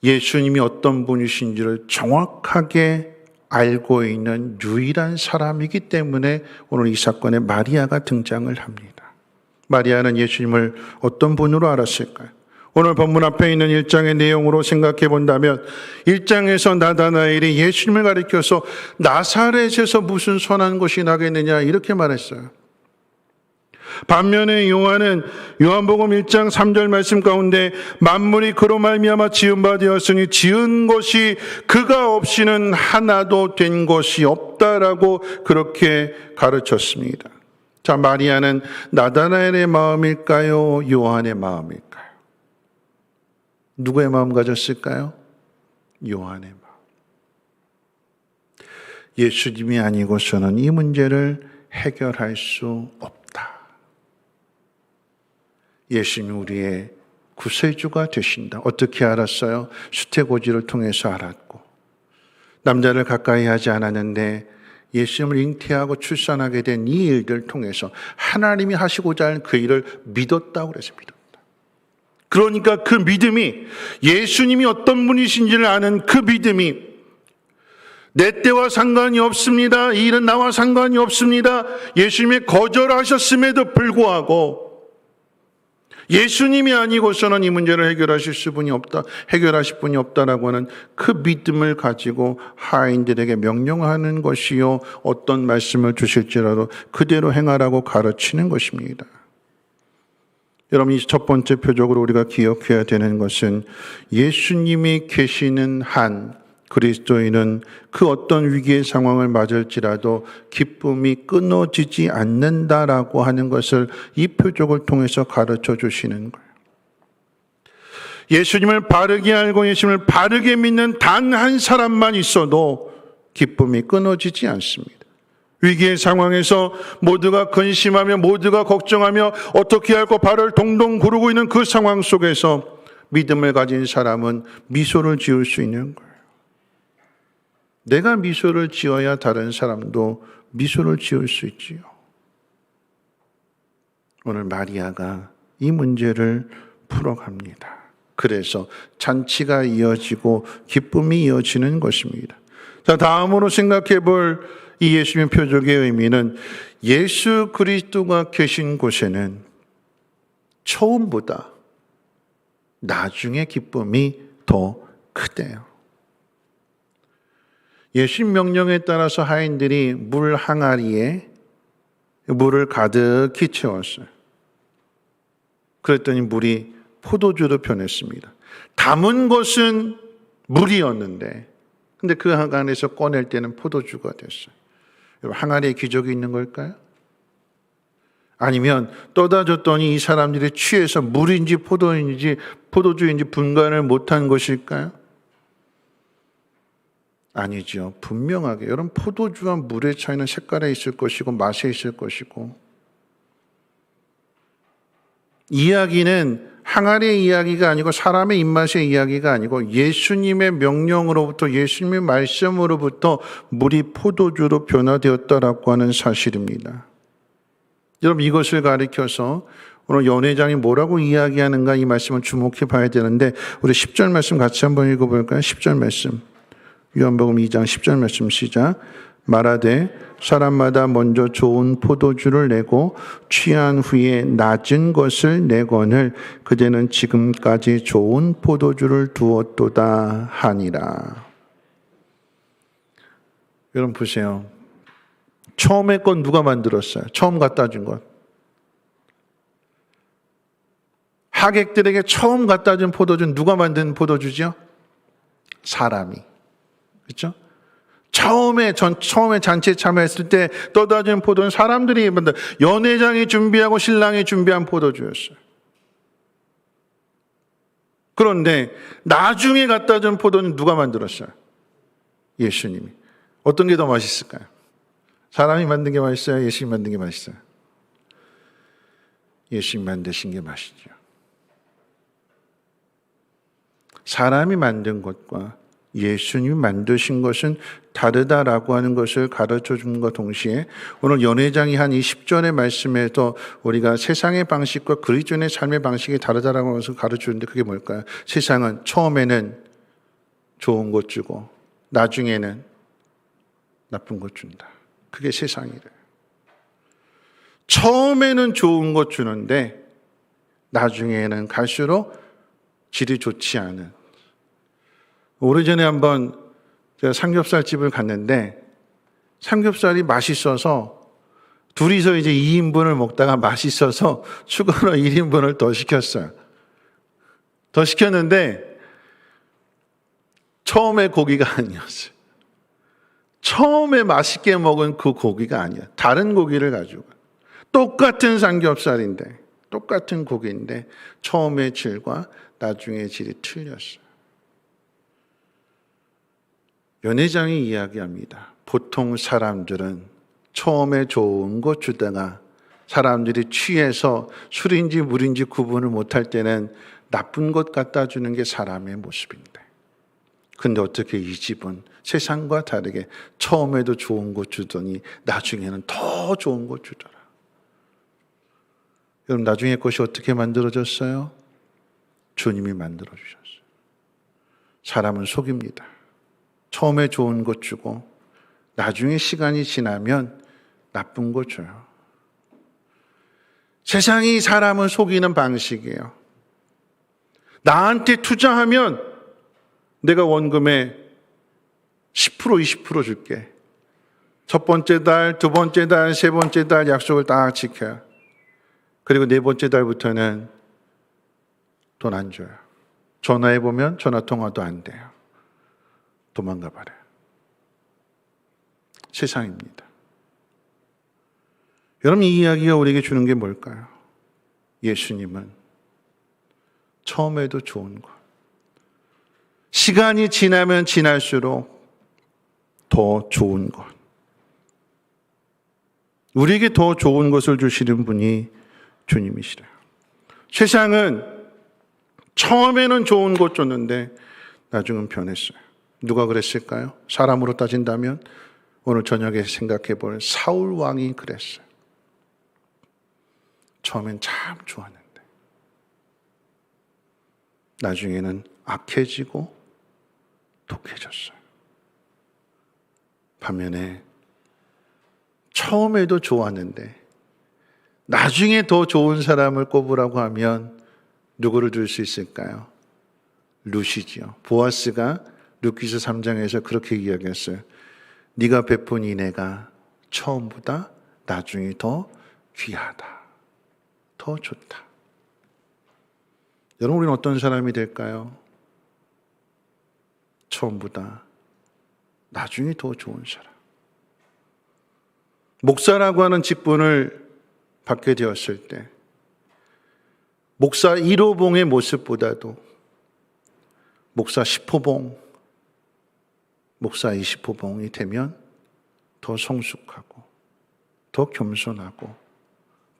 예수님이 어떤 분이신지를 정확하게 알고 있는 유일한 사람이기 때문에 오늘 이 사건에 마리아가 등장을 합니다. 마리아는 예수님을 어떤 분으로 알았을까요? 오늘 본문 앞에 있는 1장의 내용으로 생각해 본다면 1장에서 나다나엘이 예수님을 가리켜서 나사렛에서 무슨 선한 것이 나겠느냐 이렇게 말했어요. 반면에 요한은 요한복음 1장 3절 말씀 가운데 만물이 그로 말미암아 지은 바 되었으니 지은 것이 그가 없이는 하나도 된 것이 없다라고 그렇게 가르쳤습니다. 자, 마리아는 나다나엘의 마음일까요? 요한의 마음일까요? 누구의 마음 가졌을까요? 요한의 마음. 예수님이 아니고서는 이 문제를 해결할 수 없다. 예수님이 우리의 구세주가 되신다. 어떻게 알았어요? 수태고지를 통해서 알았고, 남자를 가까이 하지 않았는데 예수님을 잉태하고 출산하게 된 이 일들을 통해서 하나님이 하시고자 하는 그 일을 믿었다고 그래서 믿었다. 그러니까 그 믿음이, 예수님이 어떤 분이신지를 아는 그 믿음이 내 때와 상관이 없습니다. 이 일은 나와 상관이 없습니다. 예수님이 거절하셨음에도 불구하고 예수님이 아니고서는 이 문제를 해결하실 분이 없다라고 하는 그 믿음을 가지고 하인들에게 명령하는 것이요, 어떤 말씀을 주실지라도 그대로 행하라고 가르치는 것입니다. 여러분, 이 첫 번째 표적으로 우리가 기억해야 되는 것은 예수님이 계시는 한 그리스도인은 그 어떤 위기의 상황을 맞을지라도 기쁨이 끊어지지 않는다라고 하는 것을 이 표적을 통해서 가르쳐 주시는 거예요. 예수님을 바르게 알고 예수님을 바르게 믿는 단 한 사람만 있어도 기쁨이 끊어지지 않습니다. 위기의 상황에서 모두가 근심하며 모두가 걱정하며 어떻게 할까 발을 동동 구르고 있는 그 상황 속에서 믿음을 가진 사람은 미소를 지을 수 있는 거예요. 내가 미소를 지어야 다른 사람도 미소를 지을 수 있지요. 오늘 마리아가 이 문제를 풀어갑니다. 그래서 잔치가 이어지고 기쁨이 이어지는 것입니다. 자, 다음으로 생각해 볼 이 예수님의 표적의 의미는 예수 그리스도가 계신 곳에는 처음보다 나중에 기쁨이 더 크대요. 예수님 명령에 따라서 하인들이 물 항아리에 물을 가득히 채웠어요. 그랬더니 물이 포도주로 변했습니다. 담은 것은 물이었는데, 근데 그 항아리에서 꺼낼 때는 포도주가 됐어요. 여러분, 항아리에 기적이 있는 걸까요? 아니면 떠다 줬더니 이 사람들이 취해서 물인지 포도주인지 분간을 못한 것일까요? 아니죠. 분명하게 여러분, 포도주와 물의 차이는 색깔에 있을 것이고 맛에 있을 것이고, 이야기는 항아리의 이야기가 아니고 사람의 입맛의 이야기가 아니고 예수님의 명령으로부터, 예수님의 말씀으로부터 물이 포도주로 변화되었다라고 하는 사실입니다. 여러분, 이것을 가리켜서 오늘 연회장이 뭐라고 이야기하는가, 이 말씀을 주목해 봐야 되는데, 우리 10절 말씀 같이 한번 읽어볼까요? 10절 말씀, 요한복음 2장 10절 말씀 시작. 말하되 사람마다 먼저 좋은 포도주를 내고 취한 후에 낮은 것을 내거늘 그대는 지금까지 좋은 포도주를 두었도다 하니라. 여러분 보세요. 처음에 건 누가 만들었어요? 처음 갖다 준 것. 하객들에게 처음 갖다 준 포도주는 누가 만든 포도주죠? 사람이. 그렇죠? 처음에 잔치에 참여했을 때 떠다 준 포도는 사람들이 연회장이 준비하고 신랑이 준비한 포도주였어요. 그런데 나중에 갖다 준 포도는 누가 만들었어요? 예수님이. 어떤 게 더 맛있을까요? 사람이 만든 게 맛있어요? 예수님이 만든 게 맛있어요? 예수님이 만드신 게 맛있죠. 사람이 만든 것과 예수님이 만드신 것은 다르다라고 하는 것을 가르쳐 줌과 동시에 오늘 연회장이 한 이 10절의 말씀에서 우리가 세상의 방식과 그리스도인의 삶의 방식이 다르다라고 하는 것을 가르쳐 주는데 그게 뭘까요? 세상은 처음에는 좋은 것 주고 나중에는 나쁜 것 준다. 그게 세상이래요. 처음에는 좋은 것 주는데 나중에는 갈수록 질이 좋지 않은. 오래전에 한번 제가 삼겹살 집을 갔는데 삼겹살이 맛있어서 둘이서 이제 2인분을 먹다가 맛있어서 추가로 1인분을 더 시켰어요. 더 시켰는데 처음에 고기가 아니었어요. 처음에 맛있게 먹은 그 고기가 아니야. 다른 고기를 가지고. 똑같은 삼겹살인데, 똑같은 고기인데 처음의 질과 나중의 질이 틀렸어요. 연회장이 이야기합니다. 보통 사람들은 처음에 좋은 거 주다가 사람들이 취해서 술인지 물인지 구분을 못할 때는 나쁜 것 갖다 주는 게 사람의 모습인데. 근데 어떻게 이 집은 세상과 다르게 처음에도 좋은 것 주더니 나중에는 더 좋은 것 주더라. 여러분, 나중에 것이 어떻게 만들어졌어요? 주님이 만들어 주셨어요. 사람은 속입니다. 처음에 좋은 것 주고 나중에 시간이 지나면 나쁜 것 줘요. 세상이 사람을 속이는 방식이에요. 나한테 투자하면 내가 원금에 10% 20% 줄게. 첫 번째 달, 두 번째 달, 세 번째 달 약속을 딱 지켜요. 그리고 네 번째 달부터는 돈 안 줘요. 전화해보면 전화통화도 안 돼요. 도망가 버려요. 세상입니다. 여러분, 이 이야기가 우리에게 주는 게 뭘까요? 예수님은 처음에도 좋은 것, 시간이 지나면 지날수록 더 좋은 것, 우리에게 더 좋은 것을 주시는 분이 주님이시래요. 세상은 처음에는 좋은 것 줬는데 나중은 변했어요. 누가 그랬을까요? 사람으로 따진다면 오늘 저녁에 생각해 볼 사울 왕이 그랬어요. 처음엔 참 좋았는데 나중에는 악해지고 독해졌어요. 반면에 처음에도 좋았는데 나중에 더 좋은 사람을 꼽으라고 하면 누구를 들 수 있을까요? 룻이지요. 보아스가 룻기서 3장에서 그렇게 이야기했어요. 네가 베푼 이내가 처음보다 나중이 더 귀하다. 더 좋다. 여러분, 우리는 어떤 사람이 될까요? 처음보다 나중이 더 좋은 사람. 목사라고 하는 직분을 받게 되었을 때 목사 1호봉의 모습보다도 목사 10호봉, 목사 20호봉이 되면 더 성숙하고 더 겸손하고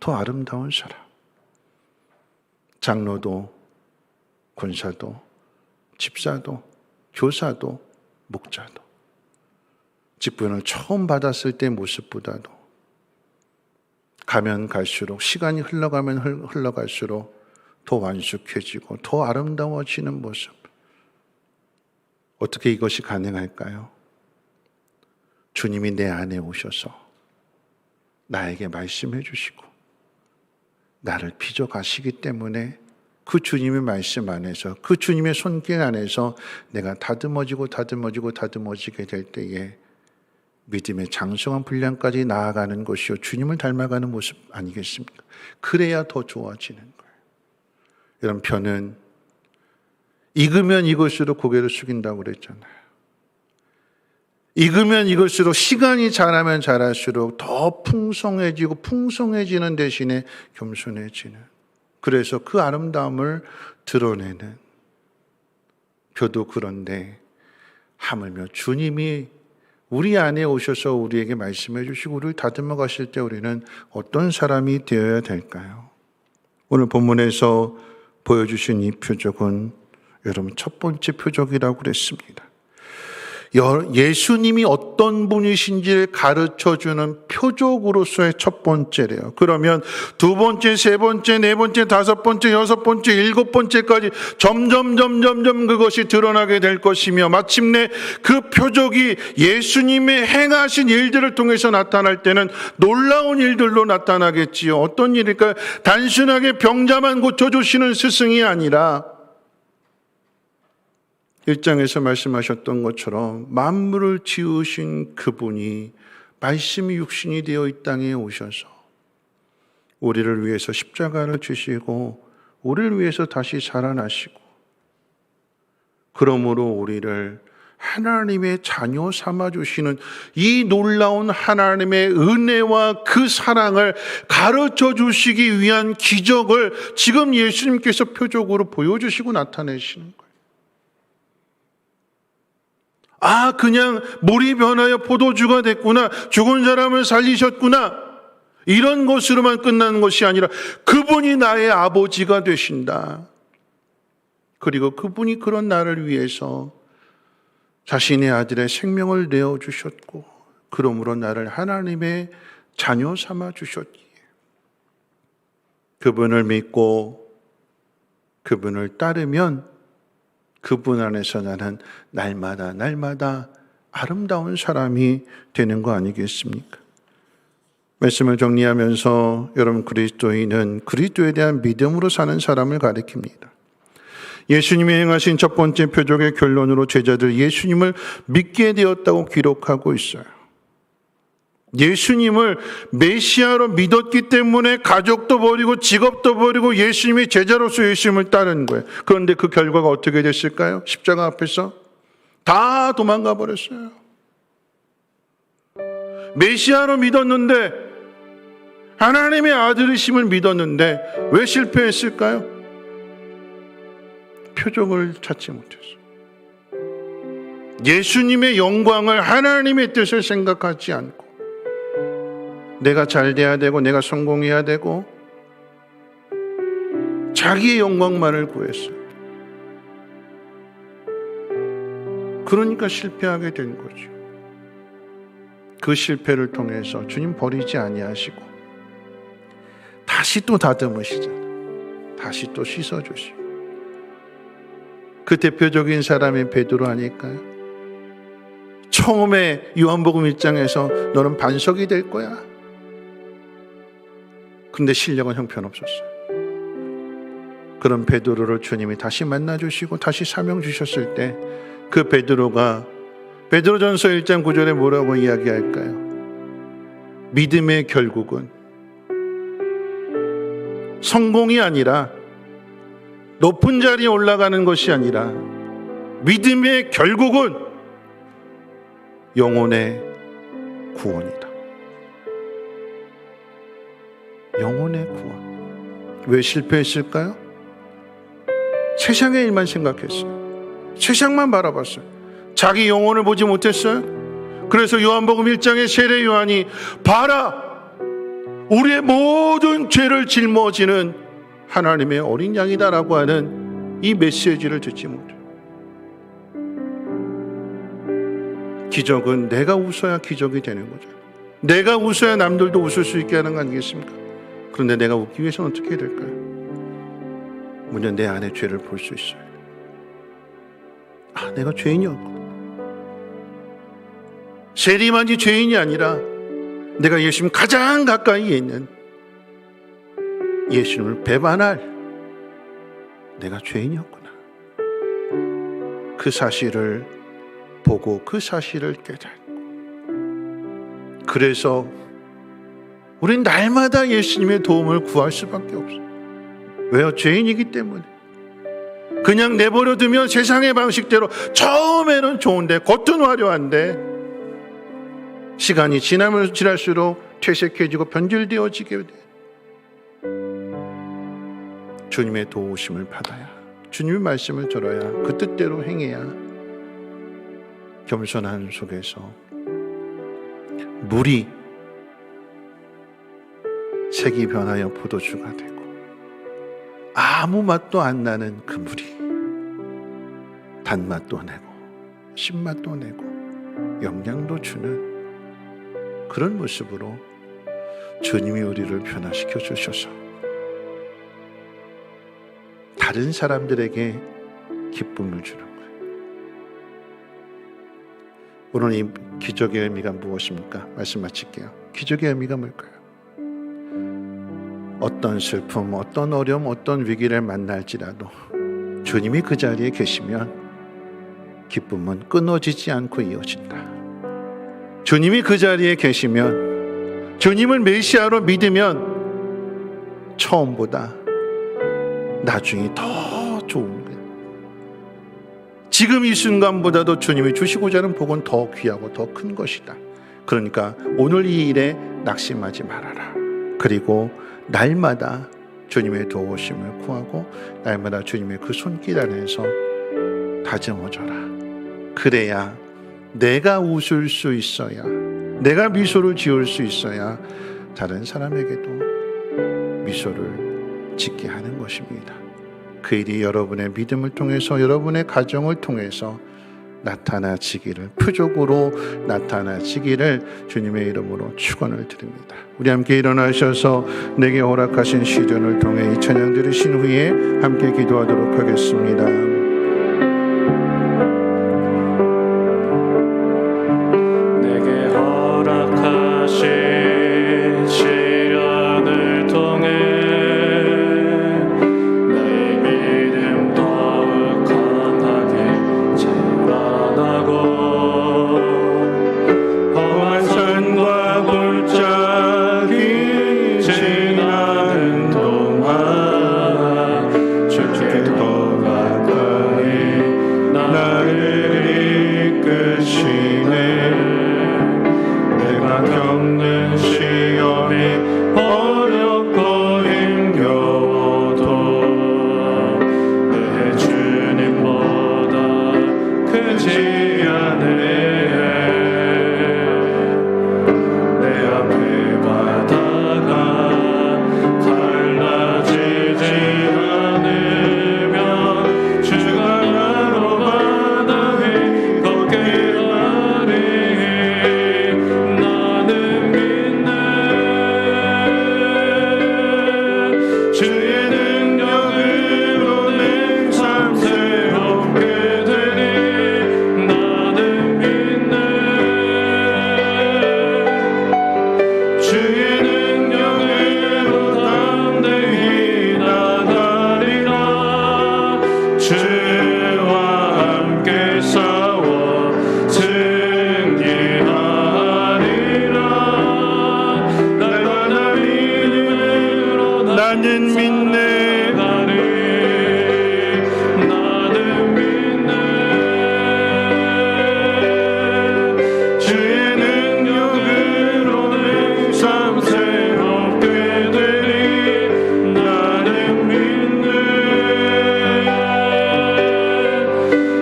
더 아름다운 사람. 장로도 권사도 집사도 교사도 목자도 직분을 처음 받았을 때 모습보다도 가면 갈수록, 시간이 흘러가면 흘러갈수록 더 완숙해지고 더 아름다워지는 모습. 어떻게 이것이 가능할까요? 주님이 내 안에 오셔서 나에게 말씀해 주시고 나를 빚어가시기 때문에 그 주님의 말씀 안에서, 그 주님의 손길 안에서 내가 다듬어지게 될 때에 믿음의 장성한 분량까지 나아가는 것이요, 주님을 닮아가는 모습 아니겠습니까? 그래야 더 좋아지는 거예요. 여러분, 편은 익으면 익을수록 고개를 숙인다고 그랬잖아요. 익으면 익을수록, 시간이 자라면 자랄수록 더 풍성해지는 대신에 겸손해지는, 그래서 그 아름다움을 드러내는. 저도 그런데 하물며 주님이 우리 안에 오셔서 우리에게 말씀해 주시고 우리를 다듬어 가실 때 우리는 어떤 사람이 되어야 될까요? 오늘 본문에서 보여주신 이 표적은 여러분, 첫 번째 표적이라고 그랬습니다. 예수님이 어떤 분이신지를 가르쳐주는 표적으로서의 첫 번째래요. 그러면 두 번째, 세 번째, 네 번째, 다섯 번째, 여섯 번째, 일곱 번째까지 점점 그것이 드러나게 될 것이며, 마침내 그 표적이 예수님의 행하신 일들을 통해서 나타날 때는 놀라운 일들로 나타나겠지요. 어떤 일일까요? 단순하게 병자만 고쳐주시는 스승이 아니라 1장에서 말씀하셨던 것처럼 만물을 지으신 그분이 말씀이 육신이 되어 이 땅에 오셔서 우리를 위해서 십자가를 지시고 우리를 위해서 다시 살아나시고, 그러므로 우리를 하나님의 자녀 삼아주시는 이 놀라운 하나님의 은혜와 그 사랑을 가르쳐 주시기 위한 기적을 지금 예수님께서 표적으로 보여주시고 나타내시는 거예요. 그냥 물이 변하여 포도주가 됐구나, 죽은 사람을 살리셨구나, 이런 것으로만 끝나는 것이 아니라 그분이 나의 아버지가 되신다. 그리고 그분이 그런 나를 위해서 자신의 아들의 생명을 내어주셨고, 그러므로 나를 하나님의 자녀 삼아 주셨기에 그분을 믿고 그분을 따르면 그분 안에서 나는 날마다 아름다운 사람이 되는 거 아니겠습니까? 말씀을 정리하면서 여러분, 그리스도인은 그리스도에 대한 믿음으로 사는 사람을 가리킵니다. 예수님이 행하신 첫 번째 표적의 결론으로 제자들 예수님을 믿게 되었다고 기록하고 있어요. 예수님을 메시아로 믿었기 때문에 가족도 버리고 직업도 버리고 예수님의 제자로서 예수님을 따르는 거예요. 그런데 그 결과가 어떻게 됐을까요? 십자가 앞에서 다 도망가 버렸어요. 메시아로 믿었는데, 하나님의 아들이심을 믿었는데 왜 실패했을까요? 표적을 찾지 못했어요. 예수님의 영광을, 하나님의 뜻을 생각하지 않고 내가 잘 돼야 되고 내가 성공해야 되고 자기의 영광만을 구했어요. 그러니까 실패하게 된 거죠. 그 실패를 통해서 주님 버리지 아니하시고 다시 또 다듬으시잖아요. 다시 또 씻어주시고. 그 대표적인 사람이 베드로 아닐까요? 처음에 요한복음 1장에서 너는 반석이 될 거야. 근데 실력은 형편없었어요. 그런 베드로를 주님이 다시 만나주시고 다시 사명 주셨을 때 그 베드로가 베드로전서 1장 9절에 뭐라고 이야기할까요? 믿음의 결국은 성공이 아니라, 높은 자리에 올라가는 것이 아니라, 믿음의 결국은 영혼의 구원이다. 영혼의 구원. 왜 실패했을까요? 세상의 일만 생각했어요. 세상만 바라봤어요. 자기 영혼을 보지 못했어요. 그래서 요한복음 1장의 세례 요한이 봐라, 우리의 모든 죄를 짊어지는 하나님의 어린 양이다라고 하는 이 메시지를 듣지 못해요. 기적은 내가 웃어야 기적이 되는 거죠. 내가 웃어야 남들도 웃을 수 있게 하는 거 아니겠습니까? 그런데 내가 웃기 위해서는 어떻게 해야 될까요? 먼저 내 안에 죄를 볼 수 있어요. 내가 죄인이었고, 세리만이 죄인이 아니라 내가 예수님 가장 가까이에 있는 예수님을 배반할 내가 죄인이었구나. 그 사실을 보고 그 사실을 깨닫고, 그래서 우린 날마다 예수님의 도움을 구할 수밖에 없어요. 왜요? 죄인이기 때문에. 그냥 내버려두면 세상의 방식대로 처음에는 좋은데, 겉은 화려한데 시간이 지나면 지날수록 퇴색해지고 변질되어지게 돼. 주님의 도우심을 받아야, 주님의 말씀을 들어야, 그 뜻대로 행해야 겸손한 속에서 물이 색이 변하여 포도주가 되고 아무 맛도 안 나는 그 물이 단맛도 내고 신맛도 내고 영양도 주는 그런 모습으로 주님이 우리를 변화시켜 주셔서 다른 사람들에게 기쁨을 주는 거예요. 오늘 이 기적의 의미가 무엇입니까? 말씀 마칠게요. 기적의 의미가 뭘까요? 어떤 슬픔, 어떤 어려움, 어떤 위기를 만날지라도 주님이 그 자리에 계시면 기쁨은 끊어지지 않고 이어진다. 주님이 그 자리에 계시면, 주님을 메시아로 믿으면 처음보다 나중이 더 좋은 거예요. 지금 이 순간보다도 주님이 주시고자 하는 복은 더 귀하고 더 큰 것이다. 그러니까 오늘 이 일에 낙심하지 말아라. 그리고 날마다 주님의 도우심을 구하고 날마다 주님의 그 손길 안에서 다듬어져라. 그래야 내가 웃을 수 있어야, 내가 미소를 지을 수 있어야 다른 사람에게도 미소를 짓게 하는 것입니다. 그 일이 여러분의 믿음을 통해서, 여러분의 가정을 통해서 나타나지기를, 표적으로 나타나지기를 주님의 이름으로 축원을 드립니다. 우리 함께 일어나셔서 내게 허락하신 시련을 통해 이 찬양 들으신 후에 함께 기도하도록 하겠습니다. 내게 허락하신 시련을 통해 내 믿음 더욱 강하게 자라나고 험한 산과 골짜기 지나는 동안 주께 더 가까이 나를 이끄시네. 내가 겪는 시험이 어렵고 힘겨워도 내 주님보다 크지 않네. 내 앞에 바다가 갈라지지 않으면 주가 나로 바다 위 걷게 하리. 나는 믿네. 주의 능력으로 내 삶 새롭게 되리. 나는 믿네. 주의 능력으로 담대히 나가리라. 주와 함께 싸워 승리하리라. 날마다 믿음으로 나는 믿네. 나는 믿네. 주의 능력으로 내 삶 새롭게 되리. 나는 믿네.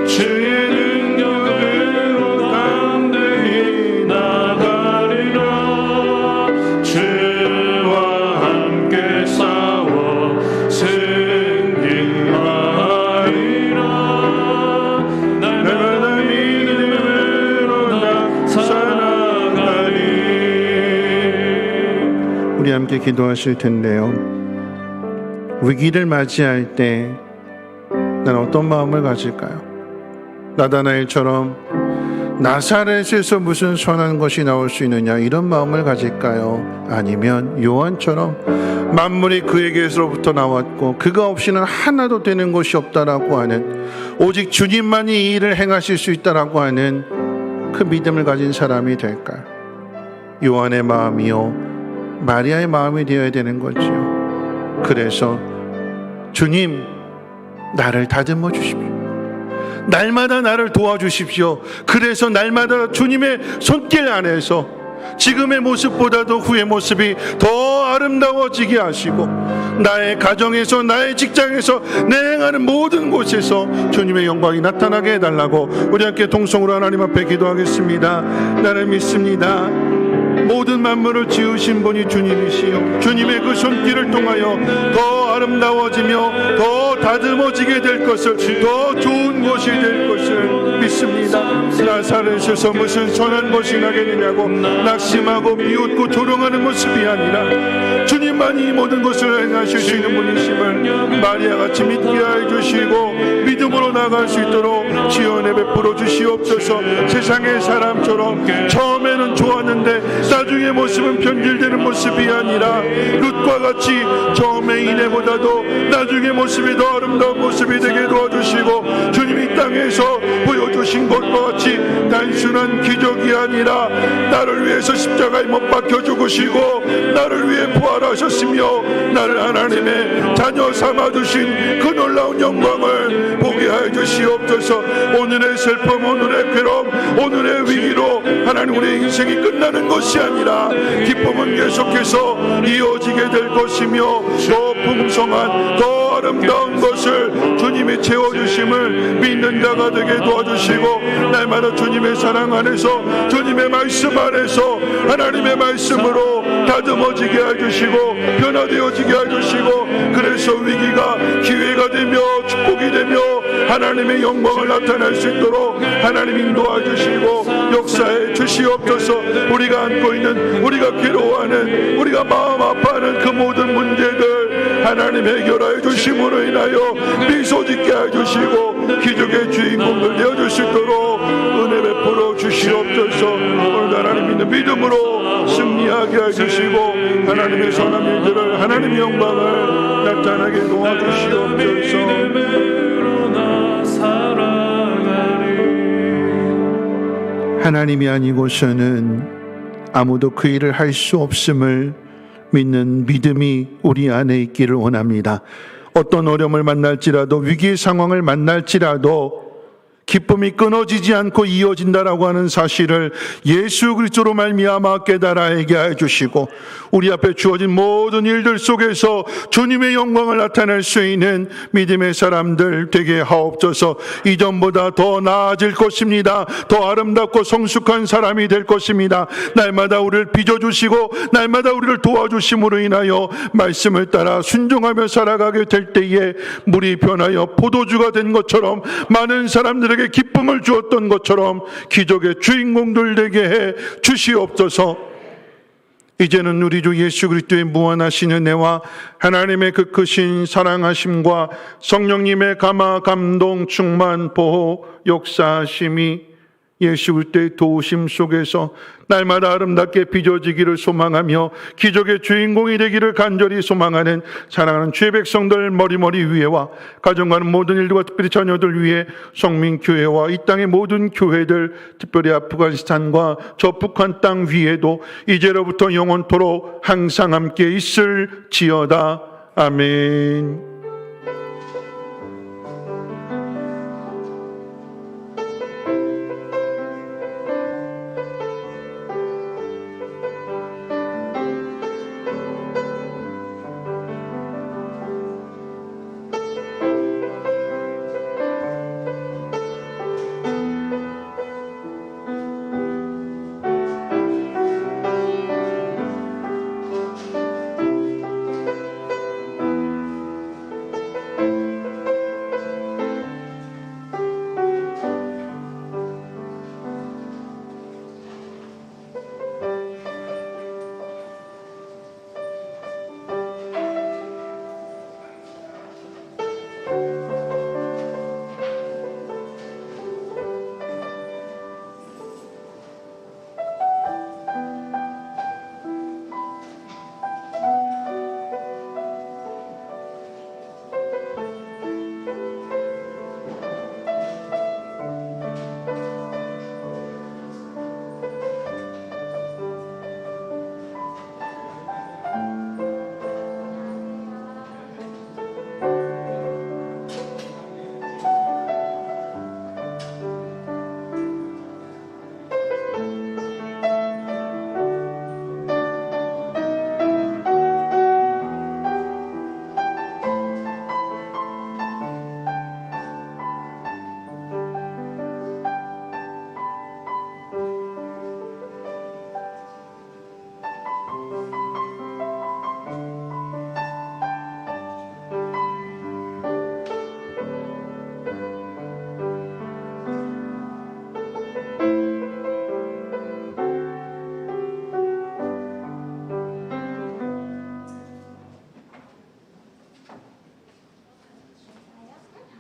주의 능력으로 담대히 나가리라. 주와 함께 싸워 승리하리라. 날마다 믿음으로 나 살아가리. 우리 함께 기도하실 텐데요. 위기를 맞이할 때 난 어떤 마음을 가질까요? 나다나엘처럼 나사렛에서 무슨 선한 것이 나올 수 있느냐, 이런 마음을 가질까요? 아니면 요한처럼 만물이 그에게서부터 나왔고 그가 없이는 하나도 되는 것이 없다라고 하는, 오직 주님만이 이 일을 행하실 수 있다라고 하는 그 믿음을 가진 사람이 될까요? 요한의 마음이요 마리아의 마음이 되어야 되는 거지요. 그래서 주님, 나를 다듬어 주십시오. 날마다 나를 도와주십시오. 그래서 날마다 주님의 손길 안에서 지금의 모습보다도 후의 모습이 더 아름다워지게 하시고, 나의 가정에서, 나의 직장에서, 내 행하는 모든 곳에서 주님의 영광이 나타나게 해달라고 우리 함께 동성으로 하나님 앞에 기도하겠습니다. 나를 믿습니다. 모든 만물을 지으신 분이 주님이시요 주님의 그 손길을 통하여 더 아름다워지며 더 다듬어지게 될 것을, 더 좋은 것이 될 것을 믿습니다. 나사렛에서 무슨 선한 것이 나겠느냐고 낙심하고 비웃고 조롱하는 모습이 아니라 주님만이 이 모든 것을 행하실 수 있는 분이심을 마리아같이 믿게 해주시고 믿음으로 나갈 수 있도록 지원에 베풀어 주시옵소서. 세상의 사람처럼 처음에는 좋았는데 나중에 모습은 변질되는 모습이 아니라 룻과 같이 처음에 이내보다도 나중에 모습이 더 아름다운 모습이 되게 도와주시고 주님이 땅에서 보여주신 것과 같이 단순한 기적이 아니라 나를 위해서 십자가에 못 박혀 죽으시고 나를 위해 부활하셨으며 나를 하나님의 자녀 삼아주신 그 놀라운 영광을 보게 하여 주시옵소서. 오늘의 슬픔, 오늘의 괴로움, 오늘의 위기로 하나님 우리의 인생이 끝나는 것이 아니라 기쁨은 계속해서 이어지게 될 것이며 더 풍성한, 더 아름다운 것을 주님이 채워주심을 믿는 자가 되게 도와주시고 날마다 주님의 사랑 안에서, 주님의 말씀 안에서 하나님의 말씀으로 다듬어지게 해주시고 변화되어지게 해주시고, 그래서 위기가 기회가 되며 축복이 되며 하나님의 영광을 나타낼 수 있도록 하나님 인도해 주시고 역사에 주시옵소서. 우리가 안고 있는, 우리가 괴로워하는, 우리가 마음 아파하는 그 모든 문제들 하나님 해결하여 주심으로 인하여 미소 짓게 해주시고 기적의 주인공들 되어줄 수 있도록 은혜 베풀어 주시옵소서. 오늘 하나님 믿는 믿음으로 승리하게 해주시고 하나님의 선한 일들을, 하나님의 영광을 나타나게 도와주시옵소서. 하나님이 아니고서는 아무도 그 일을 할 수 없음을 믿는 믿음이 우리 안에 있기를 원합니다. 어떤 어려움을 만날지라도, 위기의 상황을 만날지라도 기쁨이 끊어지지 않고 이어진다라고 하는 사실을 예수 그리스도로 말미암아 깨달아야게 해주시고 우리 앞에 주어진 모든 일들 속에서 주님의 영광을 나타낼 수 있는 믿음의 사람들 되게 하옵소서. 이전보다 더 나아질 것입니다. 더 아름답고 성숙한 사람이 될 것입니다. 날마다 우리를 빚어주시고 날마다 우리를 도와주심으로 인하여 말씀을 따라 순종하며 살아가게 될 때에 물이 변하여 포도주가 된 것처럼, 많은 사람들에게 기쁨을 주었던 것처럼 기적의 주인공들 되게 해 주시옵소서. 이제는 우리 주 예수 그리스도의 무한하신 은혜와 하나님의 그 크신 사랑하심과 성령님의 감화 감동 충만 보호 역사하심이 예수 그리스도의 도우심 속에서 날마다 아름답게 빚어지기를 소망하며 기적의 주인공이 되기를 간절히 소망하는 사랑하는 주의 백성들 머리머리 위에와 가정과는 모든 일들과 특별히 자녀들 위해 성민교회와 이 땅의 모든 교회들, 특별히 아프가니스탄과 저 북한 땅 위에도 이제로부터 영원토록 항상 함께 있을지어다. 아멘.